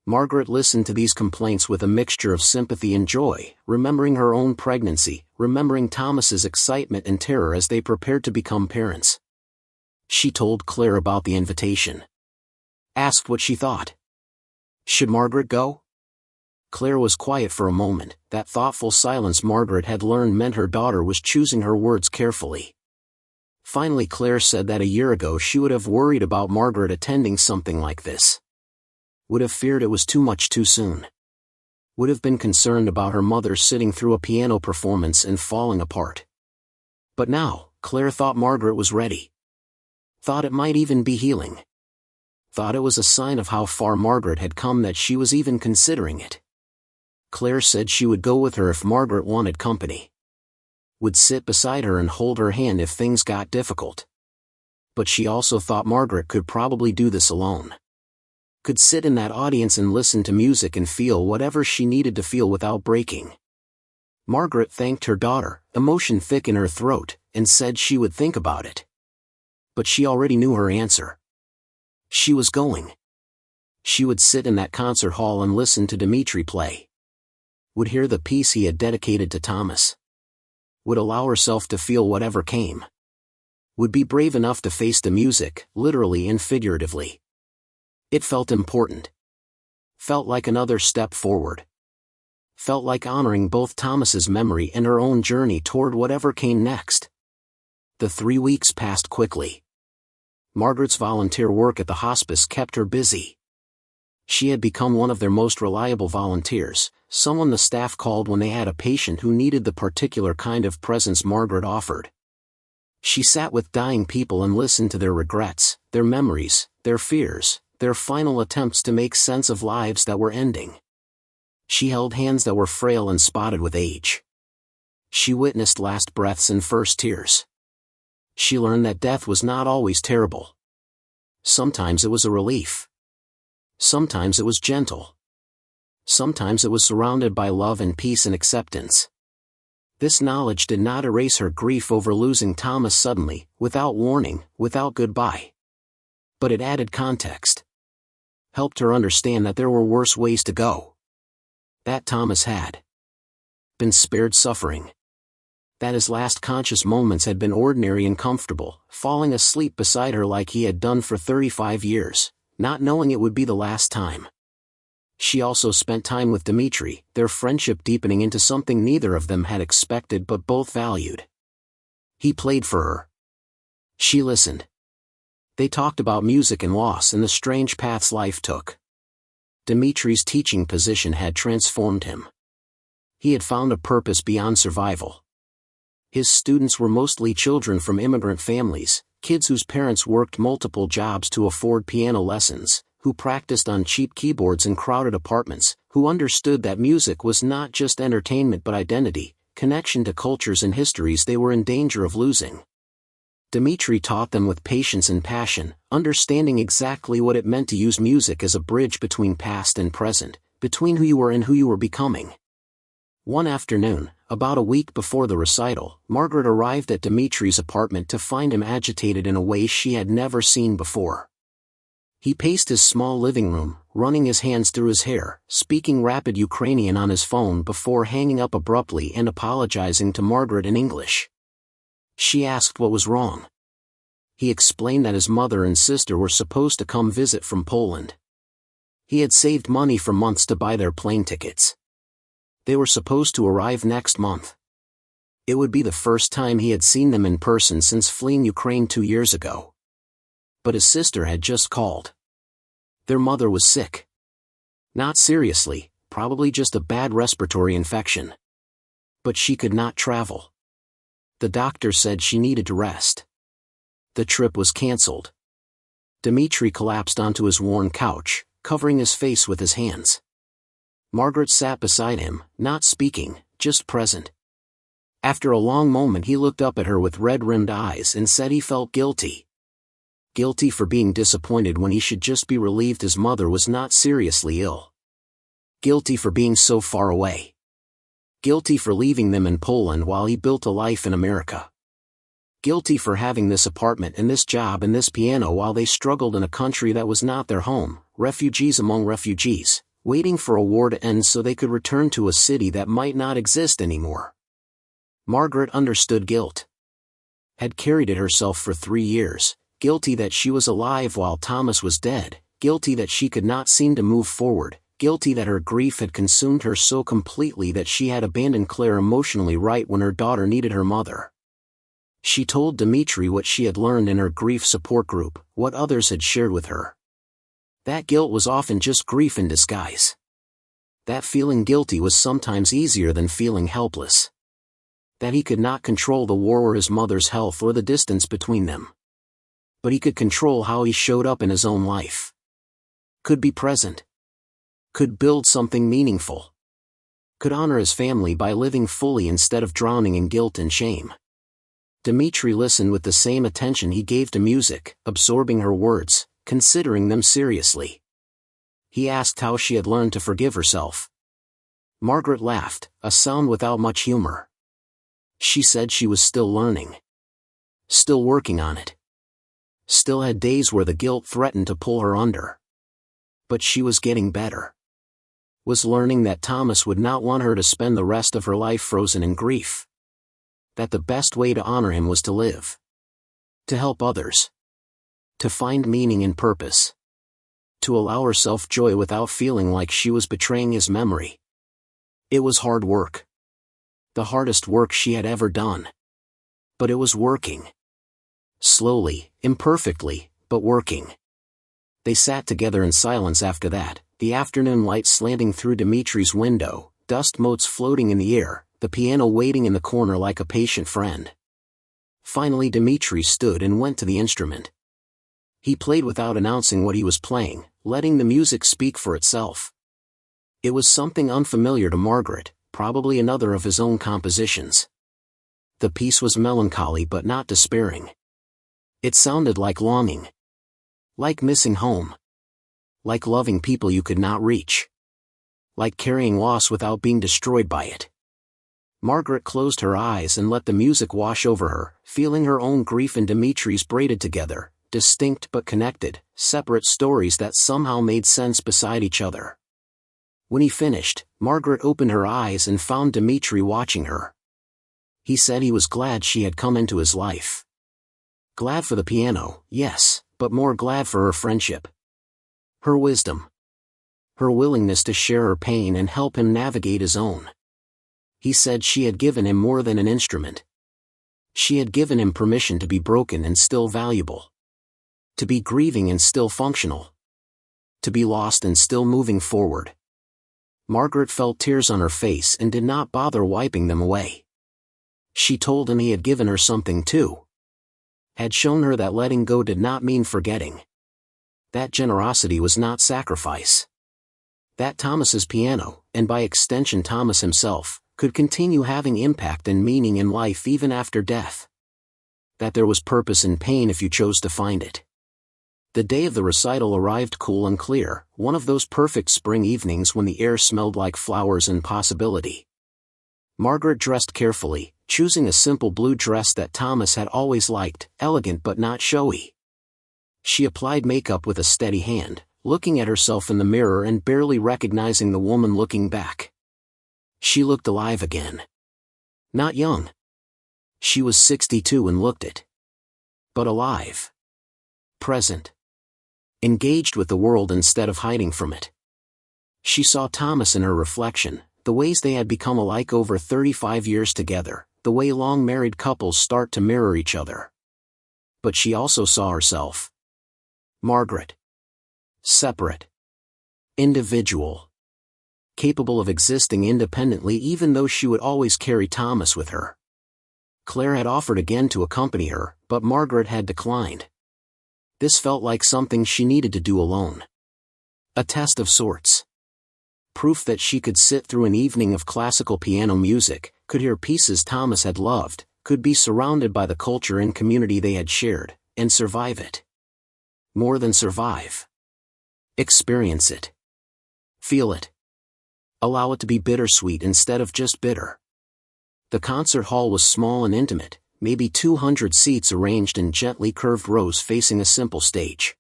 Margaret listened to these complaints with a mixture of sympathy and joy, remembering her own pregnancy, remembering Thomas's excitement and terror as they prepared to become parents. She told Claire about the invitation. Asked what she thought. Should Margaret go? Claire was quiet for a moment. That thoughtful silence Margaret had learned meant her daughter was choosing her words carefully. Finally Claire said that a year ago she would have worried about Margaret attending something like this. Would have feared it was too much too soon. Would have been concerned about her mother sitting through a piano performance and falling apart. But now, Claire thought Margaret was ready. Thought it might even be healing. Thought it was a sign of how far Margaret had come that she was even considering it. Claire said she would go with her if Margaret wanted company. Would sit beside her and hold her hand if things got difficult. But she also thought Margaret could probably do this alone. Could sit in that audience and listen to music and feel whatever she needed to feel without breaking. Margaret thanked her daughter, emotion thick in her throat, and said she would think about it. But she already knew her answer. She was going. She would sit in that concert hall and listen to Dimitri play. Would hear the piece he had dedicated to Thomas. Would allow herself to feel whatever came. Would be brave enough to face the music, literally and figuratively. It felt important. Felt like another step forward. Felt like honoring both Thomas's memory and her own journey toward whatever came next. The 3 weeks passed quickly. Margaret's volunteer work at the hospice kept her busy. She had become one of their most reliable volunteers, someone the staff called when they had a patient who needed the particular kind of presence Margaret offered. She sat with dying people and listened to their regrets, their memories, their fears, their final attempts to make sense of lives that were ending. She held hands that were frail and spotted with age. She witnessed last breaths and first tears. She learned that death was not always terrible. Sometimes it was a relief. Sometimes it was gentle. Sometimes it was surrounded by love and peace and acceptance. This knowledge did not erase her grief over losing Thomas suddenly, without warning, without goodbye. But it added context. Helped her understand that there were worse ways to go. That Thomas had been spared suffering. That his last conscious moments had been ordinary and comfortable, falling asleep beside her like he had done for 35 years, not knowing it would be the last time. She also spent time with Dimitri, their friendship deepening into something neither of them had expected but both valued. He played for her. She listened. They talked about music and loss and the strange paths life took. Dimitri's teaching position had transformed him. He had found a purpose beyond survival. His students were mostly children from immigrant families, kids whose parents worked multiple jobs to afford piano lessons, who practiced on cheap keyboards in crowded apartments, who understood that music was not just entertainment but identity, connection to cultures and histories they were in danger of losing. Dimitri taught them with patience and passion, understanding exactly what it meant to use music as a bridge between past and present, between who you were and who you were becoming. One afternoon, about a week before the recital, Margaret arrived at Dimitri's apartment to find him agitated in a way she had never seen before. He paced his small living room, running his hands through his hair, speaking rapid Ukrainian on his phone before hanging up abruptly and apologizing to Margaret in English. She asked what was wrong. He explained that his mother and sister were supposed to come visit from Poland. He had saved money for months to buy their plane tickets. They were supposed to arrive next month. It would be the first time he had seen them in person since fleeing Ukraine 2 years ago. But his sister had just called. Their mother was sick. Not seriously, probably just a bad respiratory infection. But she could not travel. The doctor said she needed to rest. The trip was cancelled. Dimitri collapsed onto his worn couch, covering his face with his hands. Margaret sat beside him, not speaking, just present. After a long moment he looked up at her with red-rimmed eyes and said he felt guilty. Guilty for being disappointed when he should just be relieved his mother was not seriously ill. Guilty for being so far away. Guilty for leaving them in Poland while he built a life in America. Guilty for having this apartment and this job and this piano while they struggled in a country that was not their home, refugees among refugees, waiting for a war to end so they could return to a city that might not exist anymore. Margaret understood guilt. Had carried it herself for 3 years, guilty that she was alive while Thomas was dead, guilty that she could not seem to move forward, guilty that her grief had consumed her so completely that she had abandoned Claire emotionally right when her daughter needed her mother. She told Dmitri what she had learned in her grief support group, what others had shared with her. That guilt was often just grief in disguise. That feeling guilty was sometimes easier than feeling helpless. That he could not control the war or his mother's health or the distance between them. But he could control how he showed up in his own life. Could be present. Could build something meaningful. Could honor his family by living fully instead of drowning in guilt and shame. Dmitri listened with the same attention he gave to music, absorbing her words, considering them seriously. He asked how she had learned to forgive herself. Margaret laughed, a sound without much humor. She said she was still learning. Still working on it. Still had days where the guilt threatened to pull her under. But she was getting better. Was learning that Thomas would not want her to spend the rest of her life frozen in grief. That the best way to honor him was to live. To help others. To find meaning and purpose. To allow herself joy without feeling like she was betraying his memory. It was hard work. The hardest work she had ever done. But it was working. Slowly, imperfectly, but working. They sat together in silence after that, the afternoon light slanting through Dmitri's window, dust motes floating in the air, the piano waiting in the corner like a patient friend. Finally Dmitri stood and went to the instrument. He played without announcing what he was playing, letting the music speak for itself. It was something unfamiliar to Margaret, probably another of his own compositions. The piece was melancholy but not despairing. It sounded like longing. Like missing home. Like loving people you could not reach. Like carrying loss without being destroyed by it. Margaret closed her eyes and let the music wash over her, feeling her own grief and Dmitri's braided together, distinct but connected, separate stories that somehow made sense beside each other. When he finished, Margaret opened her eyes and found Dmitri watching her. He said he was glad she had come into his life. Glad for the piano, yes, but more glad for her friendship. Her wisdom. Her willingness to share her pain and help him navigate his own. He said she had given him more than an instrument. She had given him permission to be broken and still valuable. To be grieving and still functional. To be lost and still moving forward. Margaret felt tears on her face and did not bother wiping them away. She told him he had given her something too. Had shown her that letting go did not mean forgetting. That generosity was not sacrifice. That Thomas's piano, and by extension Thomas himself, could continue having impact and meaning in life even after death. That there was purpose in pain if you chose to find it. The day of the recital arrived cool and clear, one of those perfect spring evenings when the air smelled like flowers and possibility. Margaret dressed carefully, choosing a simple blue dress that Thomas had always liked, elegant but not showy. She applied makeup with a steady hand, looking at herself in the mirror and barely recognizing the woman looking back. She looked alive again. Not young. She was 62 and looked it. But alive. Present. Engaged with the world instead of hiding from it. She saw Thomas in her reflection, the ways they had become alike over 35 years together, the way long married couples start to mirror each other. But she also saw herself. Margaret. Separate. Individual. Capable of existing independently even though she would always carry Thomas with her. Claire had offered again to accompany her, but Margaret had declined. This felt like something she needed to do alone. A test of sorts. Proof that she could sit through an evening of classical piano music, could hear pieces Thomas had loved, could be surrounded by the culture and community they had shared, and survive it. More than survive. Experience it. Feel it. Allow it to be bittersweet instead of just bitter. The concert hall was small and intimate, maybe 200 seats arranged in gently curved rows facing a simple stage.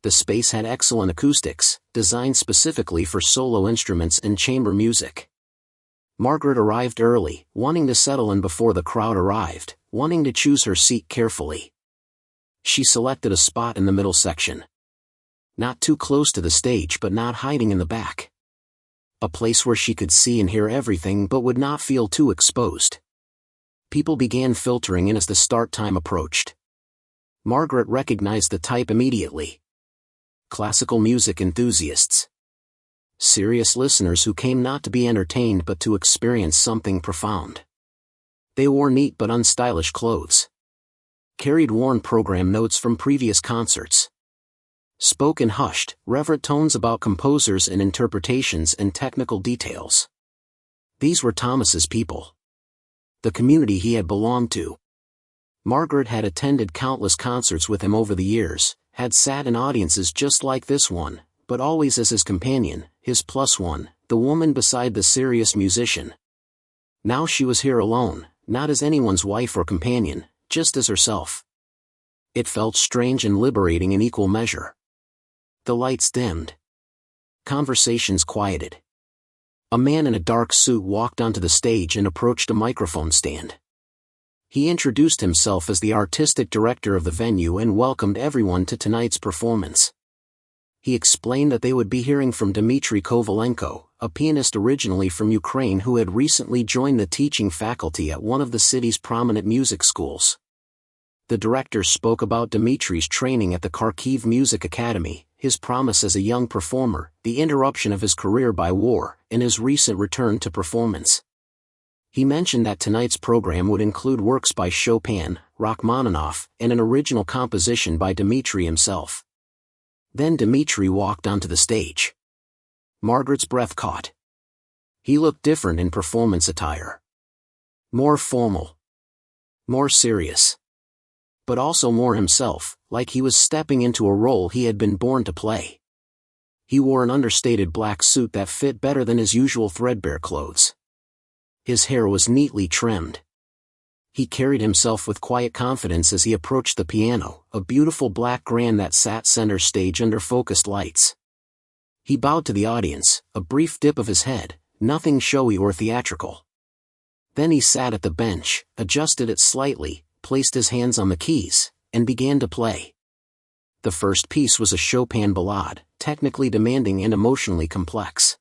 The space had excellent acoustics, designed specifically for solo instruments and chamber music. Margaret arrived early, wanting to settle in before the crowd arrived, wanting to choose her seat carefully. She selected a spot in the middle section. Not too close to the stage but not hiding in the back. A place where she could see and hear everything but would not feel too exposed. People began filtering in as the start time approached. Margaret recognized the type immediately. Classical music enthusiasts. Serious listeners who came not to be entertained but to experience something profound. They wore neat but unstylish clothes. Carried worn program notes from previous concerts. Spoke in hushed, reverent tones about composers and interpretations and technical details. These were Thomas's people. The community he had belonged to. Margaret had attended countless concerts with him over the years, had sat in audiences just like this one, but always as his companion, his plus one, the woman beside the serious musician. Now she was here alone, not as anyone's wife or companion, just as herself. It felt strange and liberating in equal measure. The lights dimmed. Conversations quieted. A man in a dark suit walked onto the stage and approached a microphone stand. He introduced himself as the artistic director of the venue and welcomed everyone to tonight's performance. He explained that they would be hearing from Dmitry Kovalenko, a pianist originally from Ukraine who had recently joined the teaching faculty at one of the city's prominent music schools. The director spoke about Dmitry's training at the Kharkiv Music Academy, his promise as a young performer, the interruption of his career by war, and his recent return to performance. He mentioned that tonight's program would include works by Chopin, Rachmaninoff, and an original composition by Dmitry himself. Then Dmitry walked onto the stage. Margaret's breath caught. He looked different in performance attire. More formal. More serious. But also more himself, like he was stepping into a role he had been born to play. He wore an understated black suit that fit better than his usual threadbare clothes. His hair was neatly trimmed. He carried himself with quiet confidence as he approached the piano, a beautiful black grand that sat center stage under focused lights. He bowed to the audience, a brief dip of his head, nothing showy or theatrical. Then he sat at the bench, adjusted it slightly, placed his hands on the keys, and began to play. The first piece was a Chopin ballade, technically demanding and emotionally complex.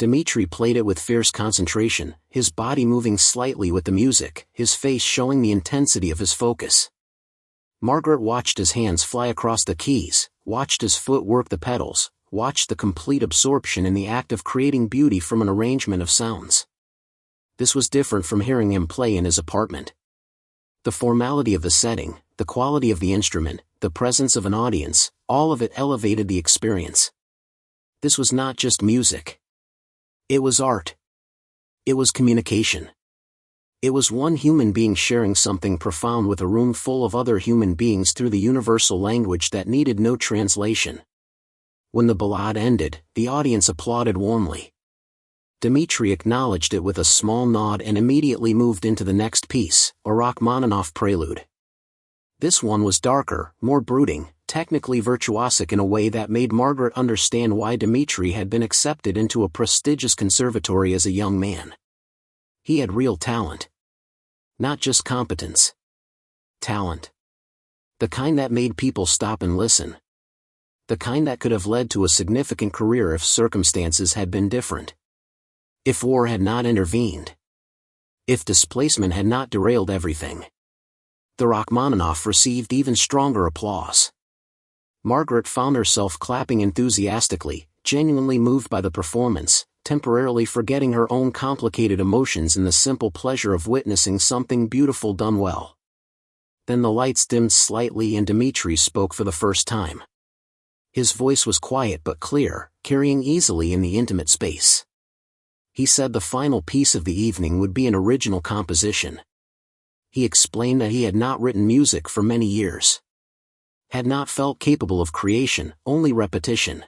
Dmitry played it with fierce concentration, his body moving slightly with the music, his face showing the intensity of his focus. Margaret watched his hands fly across the keys, watched his foot work the pedals, watched the complete absorption in the act of creating beauty from an arrangement of sounds. This was different from hearing him play in his apartment. The formality of the setting, the quality of the instrument, the presence of an audience, all of it elevated the experience. This was not just music. It was art. It was communication. It was one human being sharing something profound with a room full of other human beings through the universal language that needed no translation. When the ballade ended, the audience applauded warmly. Dmitry acknowledged it with a small nod and immediately moved into the next piece, a Rachmaninoff prelude. This one was darker, more brooding, technically virtuosic in a way that made Margaret understand why Dmitry had been accepted into a prestigious conservatory as a young man. He had real talent. Not just competence. Talent. The kind that made people stop and listen. The kind that could have led to a significant career if circumstances had been different. If war had not intervened. If displacement had not derailed everything. The Rachmaninoff received even stronger applause. Margaret found herself clapping enthusiastically, genuinely moved by the performance, temporarily forgetting her own complicated emotions in the simple pleasure of witnessing something beautiful done well. Then the lights dimmed slightly and Dmitry spoke for the first time. His voice was quiet but clear, carrying easily in the intimate space. He said the final piece of the evening would be an original composition. He explained that he had not written music for many years. Had not felt capable of creation, only repetition.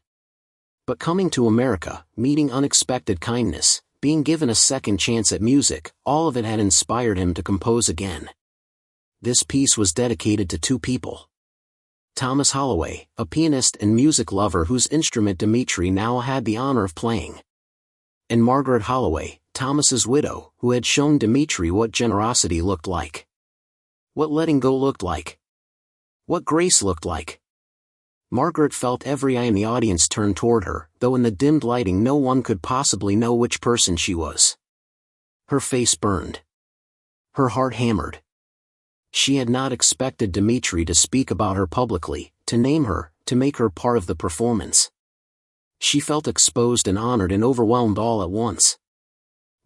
But coming to America, meeting unexpected kindness, being given a second chance at music, all of it had inspired him to compose again. This piece was dedicated to two people. Thomas Holloway, a pianist and music lover whose instrument Dmitri now had the honor of playing. And Margaret Holloway, Thomas's widow, who had shown Dmitri what generosity looked like. What letting go looked like. What grace looked like. Margaret felt every eye in the audience turn toward her, though in the dimmed lighting no one could possibly know which person she was. Her face burned. Her heart hammered. She had not expected Dmitri to speak about her publicly, to name her, to make her part of the performance. She felt exposed and honored and overwhelmed all at once.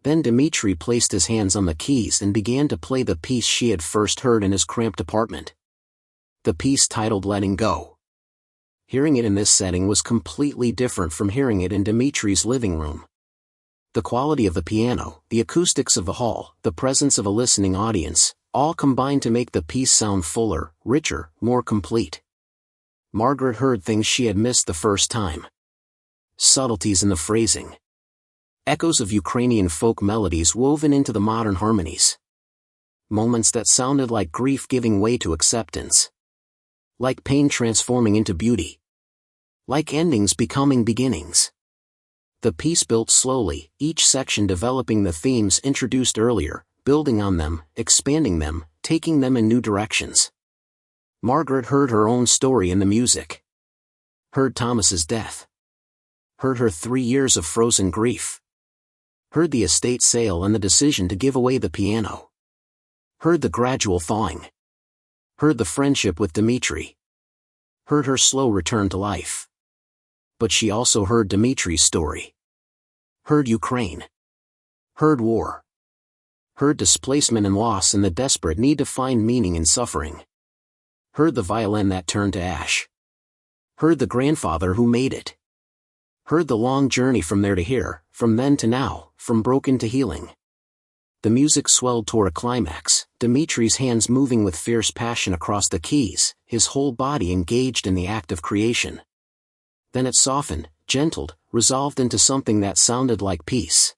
Then Dmitri placed his hands on the keys and began to play the piece she had first heard in his cramped apartment. The piece titled Letting Go. Hearing it in this setting was completely different from hearing it in Dmitri's living room. The quality of the piano, the acoustics of the hall, the presence of a listening audience, all combined to make the piece sound fuller, richer, more complete. Margaret heard things she had missed the first time. Subtleties in the phrasing. Echoes of Ukrainian folk melodies woven into the modern harmonies. Moments that sounded like grief giving way to acceptance. Like pain transforming into beauty. Like endings becoming beginnings. The piece built slowly, each section developing the themes introduced earlier, building on them, expanding them, taking them in new directions. Margaret heard her own story in the music. Heard Thomas's death. Heard her 3 years of frozen grief. Heard the estate sale and the decision to give away the piano. Heard the gradual thawing. Heard the friendship with Dmitri. Heard her slow return to life. But she also heard Dmitri's story. Heard Ukraine. Heard war. Heard displacement and loss and the desperate need to find meaning in suffering. Heard the violin that turned to ash. Heard the grandfather who made it. Heard the long journey from there to here, from then to now, from broken to healing. The music swelled toward a climax, Dmitri's hands moving with fierce passion across the keys, his whole body engaged in the act of creation. Then it softened, gentled, resolved into something that sounded like peace.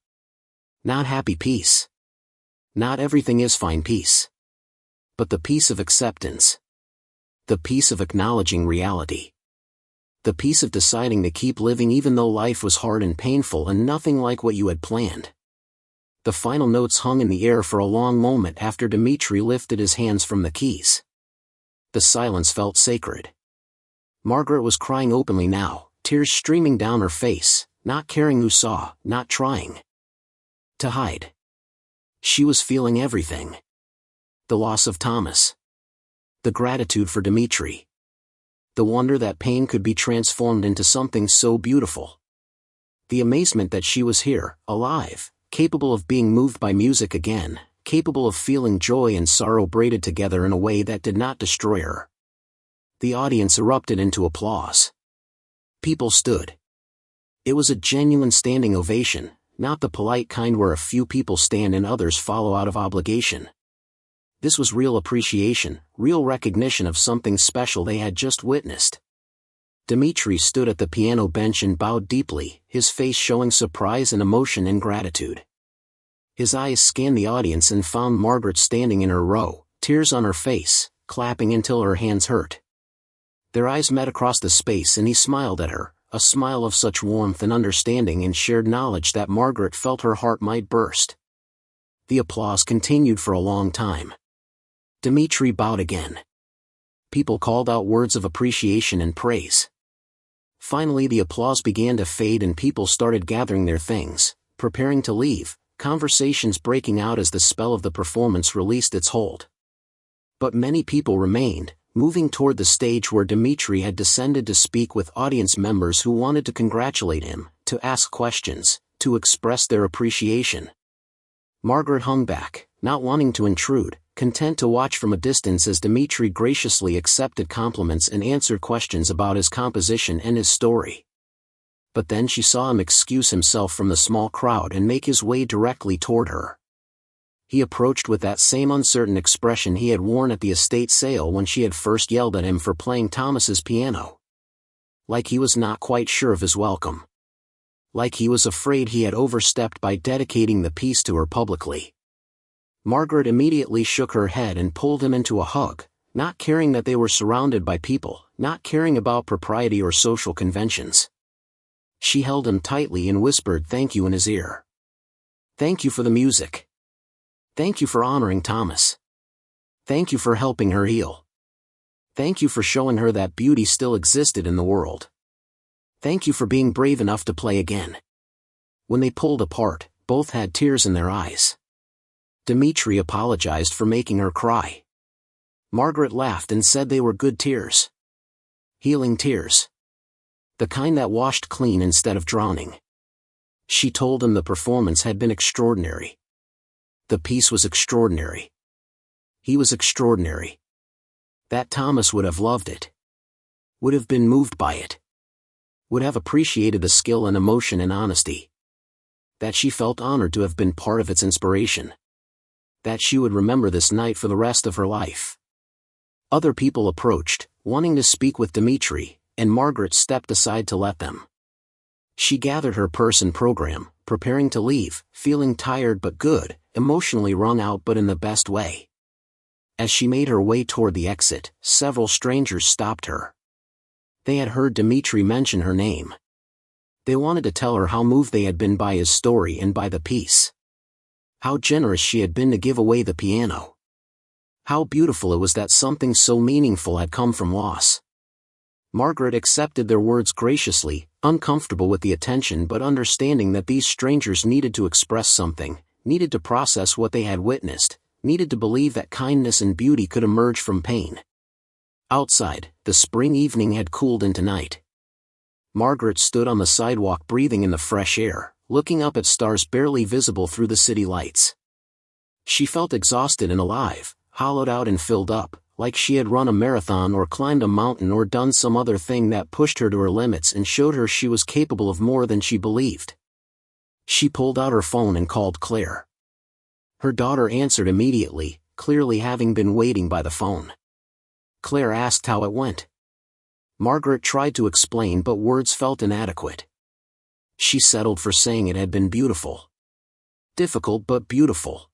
Not happy peace. Not everything is fine peace. But the peace of acceptance. The peace of acknowledging reality. The peace of deciding to keep living even though life was hard and painful and nothing like what you had planned. The final notes hung in the air for a long moment after Dmitri lifted his hands from the keys. The silence felt sacred. Margaret was crying openly now, tears streaming down her face, not caring who saw, not trying to hide. She was feeling everything. The loss of Thomas. The gratitude for Dmitri. The wonder that pain could be transformed into something so beautiful. The amazement that she was here, alive, capable of being moved by music again, capable of feeling joy and sorrow braided together in a way that did not destroy her. The audience erupted into applause. People stood. It was a genuine standing ovation, not the polite kind where a few people stand and others follow out of obligation. This was real appreciation, real recognition of something special they had just witnessed. Dmitri stood at the piano bench and bowed deeply, his face showing surprise and emotion and gratitude. His eyes scanned the audience and found Margaret standing in her row, tears on her face, clapping until her hands hurt. Their eyes met across the space and he smiled at her, a smile of such warmth and understanding and shared knowledge that Margaret felt her heart might burst. The applause continued for a long time. Dmitri bowed again. People called out words of appreciation and praise. Finally the applause began to fade and people started gathering their things, preparing to leave, conversations breaking out as the spell of the performance released its hold. But many people remained, moving toward the stage where Dmitri had descended to speak with audience members who wanted to congratulate him, to ask questions, to express their appreciation. Margaret hung back, not wanting to intrude, content to watch from a distance as Dmitri graciously accepted compliments and answered questions about his composition and his story. But then she saw him excuse himself from the small crowd and make his way directly toward her. He approached with that same uncertain expression he had worn at the estate sale when she had first yelled at him for playing Thomas's piano. Like he was not quite sure of his welcome. Like he was afraid he had overstepped by dedicating the piece to her publicly. Margaret immediately shook her head and pulled him into a hug, not caring that they were surrounded by people, not caring about propriety or social conventions. She held him tightly and whispered thank you in his ear. Thank you for the music. Thank you for honoring Thomas. Thank you for helping her heal. Thank you for showing her that beauty still existed in the world. Thank you for being brave enough to play again. When they pulled apart, both had tears in their eyes. Dmitri apologized for making her cry. Margaret laughed and said they were good tears. Healing tears. The kind that washed clean instead of drowning. She told him the performance had been extraordinary. The piece was extraordinary. He was extraordinary. That Thomas would have loved it. Would have been moved by it. Would have appreciated the skill and emotion and honesty. That she felt honored to have been part of its inspiration. That she would remember this night for the rest of her life. Other people approached, wanting to speak with Dmitri, and Margaret stepped aside to let them. She gathered her purse and program, preparing to leave, feeling tired but good, emotionally wrung out but in the best way. As she made her way toward the exit, several strangers stopped her. They had heard Dmitri mention her name. They wanted to tell her how moved they had been by his story and by the piece. How generous she had been to give away the piano. How beautiful it was that something so meaningful had come from loss. Margaret accepted their words graciously, uncomfortable with the attention but understanding that these strangers needed to express something, needed to process what they had witnessed, needed to believe that kindness and beauty could emerge from pain. Outside, the spring evening had cooled into night. Margaret stood on the sidewalk breathing in the fresh air, looking up at stars barely visible through the city lights. She felt exhausted and alive, hollowed out and filled up, like she had run a marathon or climbed a mountain or done some other thing that pushed her to her limits and showed her she was capable of more than she believed. She pulled out her phone and called Claire. Her daughter answered immediately, clearly having been waiting by the phone. Claire asked how it went. Margaret tried to explain but words felt inadequate. She settled for saying it had been beautiful. Difficult but beautiful.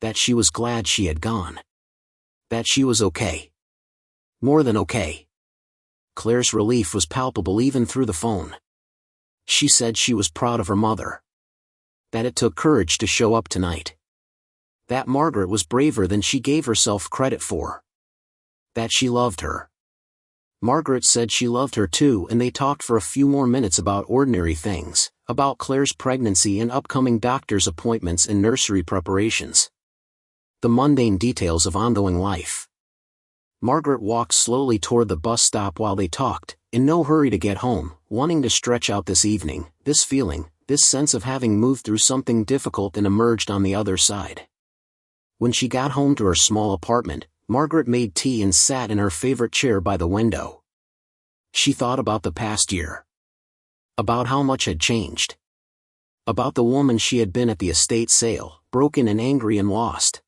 That she was glad she had gone. That she was okay. More than okay. Claire's relief was palpable even through the phone. She said she was proud of her mother. That it took courage to show up tonight. That Margaret was braver than she gave herself credit for. That she loved her. Margaret said she loved her too, and they talked for a few more minutes about ordinary things, about Claire's pregnancy and upcoming doctor's appointments and nursery preparations. The mundane details of ongoing life. Margaret walked slowly toward the bus stop while they talked, in no hurry to get home, wanting to stretch out this evening, this feeling, this sense of having moved through something difficult and emerged on the other side. When she got home to her small apartment, Margaret made tea and sat in her favorite chair by the window. She thought about the past year. About how much had changed. About the woman she had been at the estate sale, broken and angry and lost.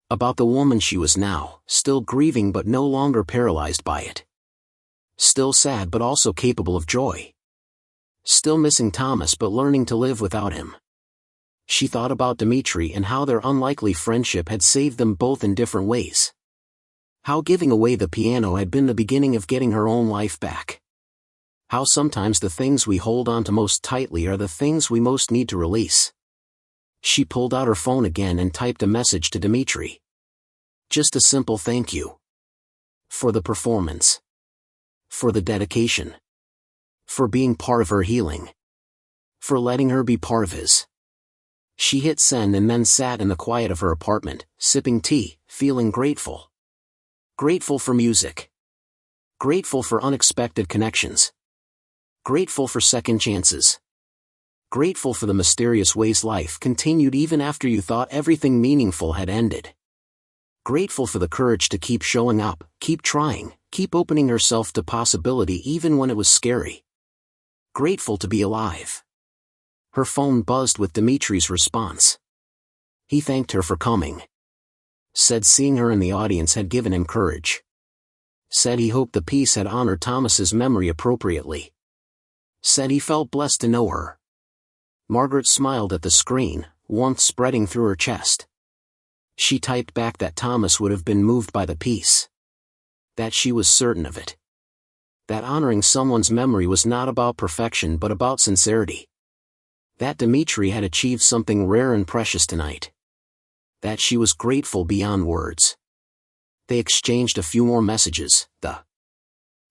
About the woman she was now, still grieving but no longer paralyzed by it. Still sad but also capable of joy. Still missing Thomas but learning to live without him. She thought about Dmitri and how their unlikely friendship had saved them both in different ways. How giving away the piano had been the beginning of getting her own life back. How sometimes the things we hold on to most tightly are the things we most need to release. She pulled out her phone again and typed a message to Dmitri. Just a simple thank you. For the performance. For the dedication. For being part of her healing. For letting her be part of his. She hit send and then sat in the quiet of her apartment, sipping tea, feeling grateful. Grateful for music. Grateful for unexpected connections. Grateful for second chances. Grateful for the mysterious ways life continued even after you thought everything meaningful had ended. Grateful for the courage to keep showing up, keep trying, keep opening herself to possibility even when it was scary. Grateful to be alive. Her phone buzzed with Dimitri's response. He thanked her for coming. Said seeing her in the audience had given him courage. Said he hoped the piece had honored Thomas's memory appropriately. Said he felt blessed to know her. Margaret smiled at the screen, warmth spreading through her chest. She typed back that Thomas would have been moved by the piece. That she was certain of it. That honoring someone's memory was not about perfection but about sincerity. That Dimitri had achieved something rare and precious tonight. That she was grateful beyond words. They exchanged a few more messages, the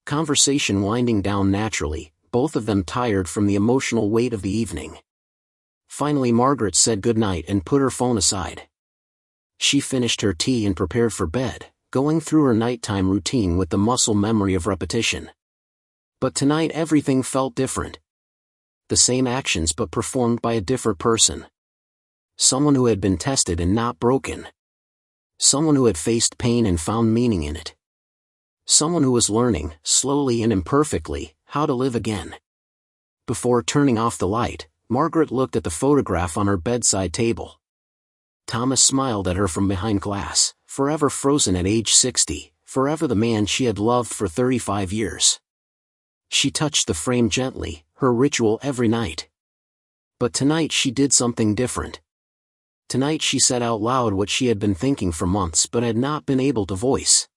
conversation winding down naturally, both of them tired from the emotional weight of the evening. Finally Margaret said goodnight and put her phone aside. She finished her tea and prepared for bed, going through her nighttime routine with the muscle memory of repetition. But tonight everything felt different. The same actions but performed by a different person. Someone who had been tested and not broken. Someone who had faced pain and found meaning in it. Someone who was learning, slowly and imperfectly, how to live again. Before turning off the light, Margaret looked at the photograph on her bedside table. Thomas smiled at her from behind glass, forever frozen at age 60, forever the man she had loved for 35 years. She touched the frame gently, her ritual every night. But tonight she did something different. Tonight she said out loud what she had been thinking for months but had not been able to voice.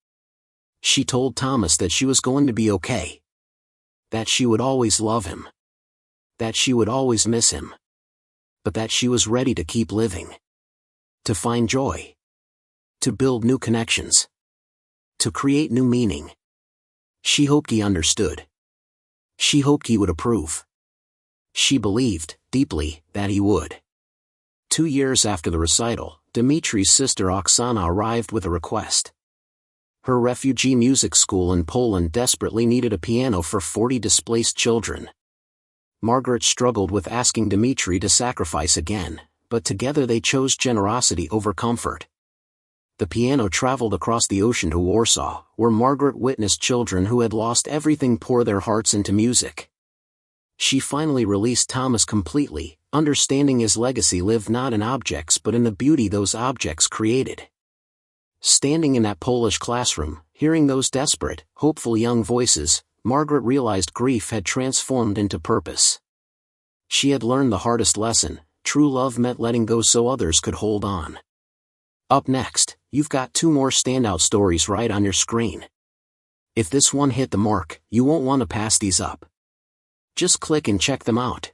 She told Thomas that she was going to be okay. That she would always love him. That she would always miss him. But that she was ready to keep living. To find joy. To build new connections. To create new meaning. She hoped he understood. She hoped he would approve. She believed, deeply, that he would. 2 years after the recital, Dimitri's sister Oksana arrived with a request. Her refugee music school in Poland desperately needed a piano for 40 displaced children. Margaret struggled with asking Dimitri to sacrifice again, but together they chose generosity over comfort. The piano traveled across the ocean to Warsaw, where Margaret witnessed children who had lost everything pour their hearts into music. She finally released Thomas completely, understanding his legacy lived not in objects but in the beauty those objects created. Standing in that Polish classroom, hearing those desperate, hopeful young voices, Margaret realized grief had transformed into purpose. She had learned the hardest lesson: true love meant letting go so others could hold on. Up next, you've got 2 more standout stories right on your screen. If this one hit the mark, you won't want to pass these up. Just click and check them out.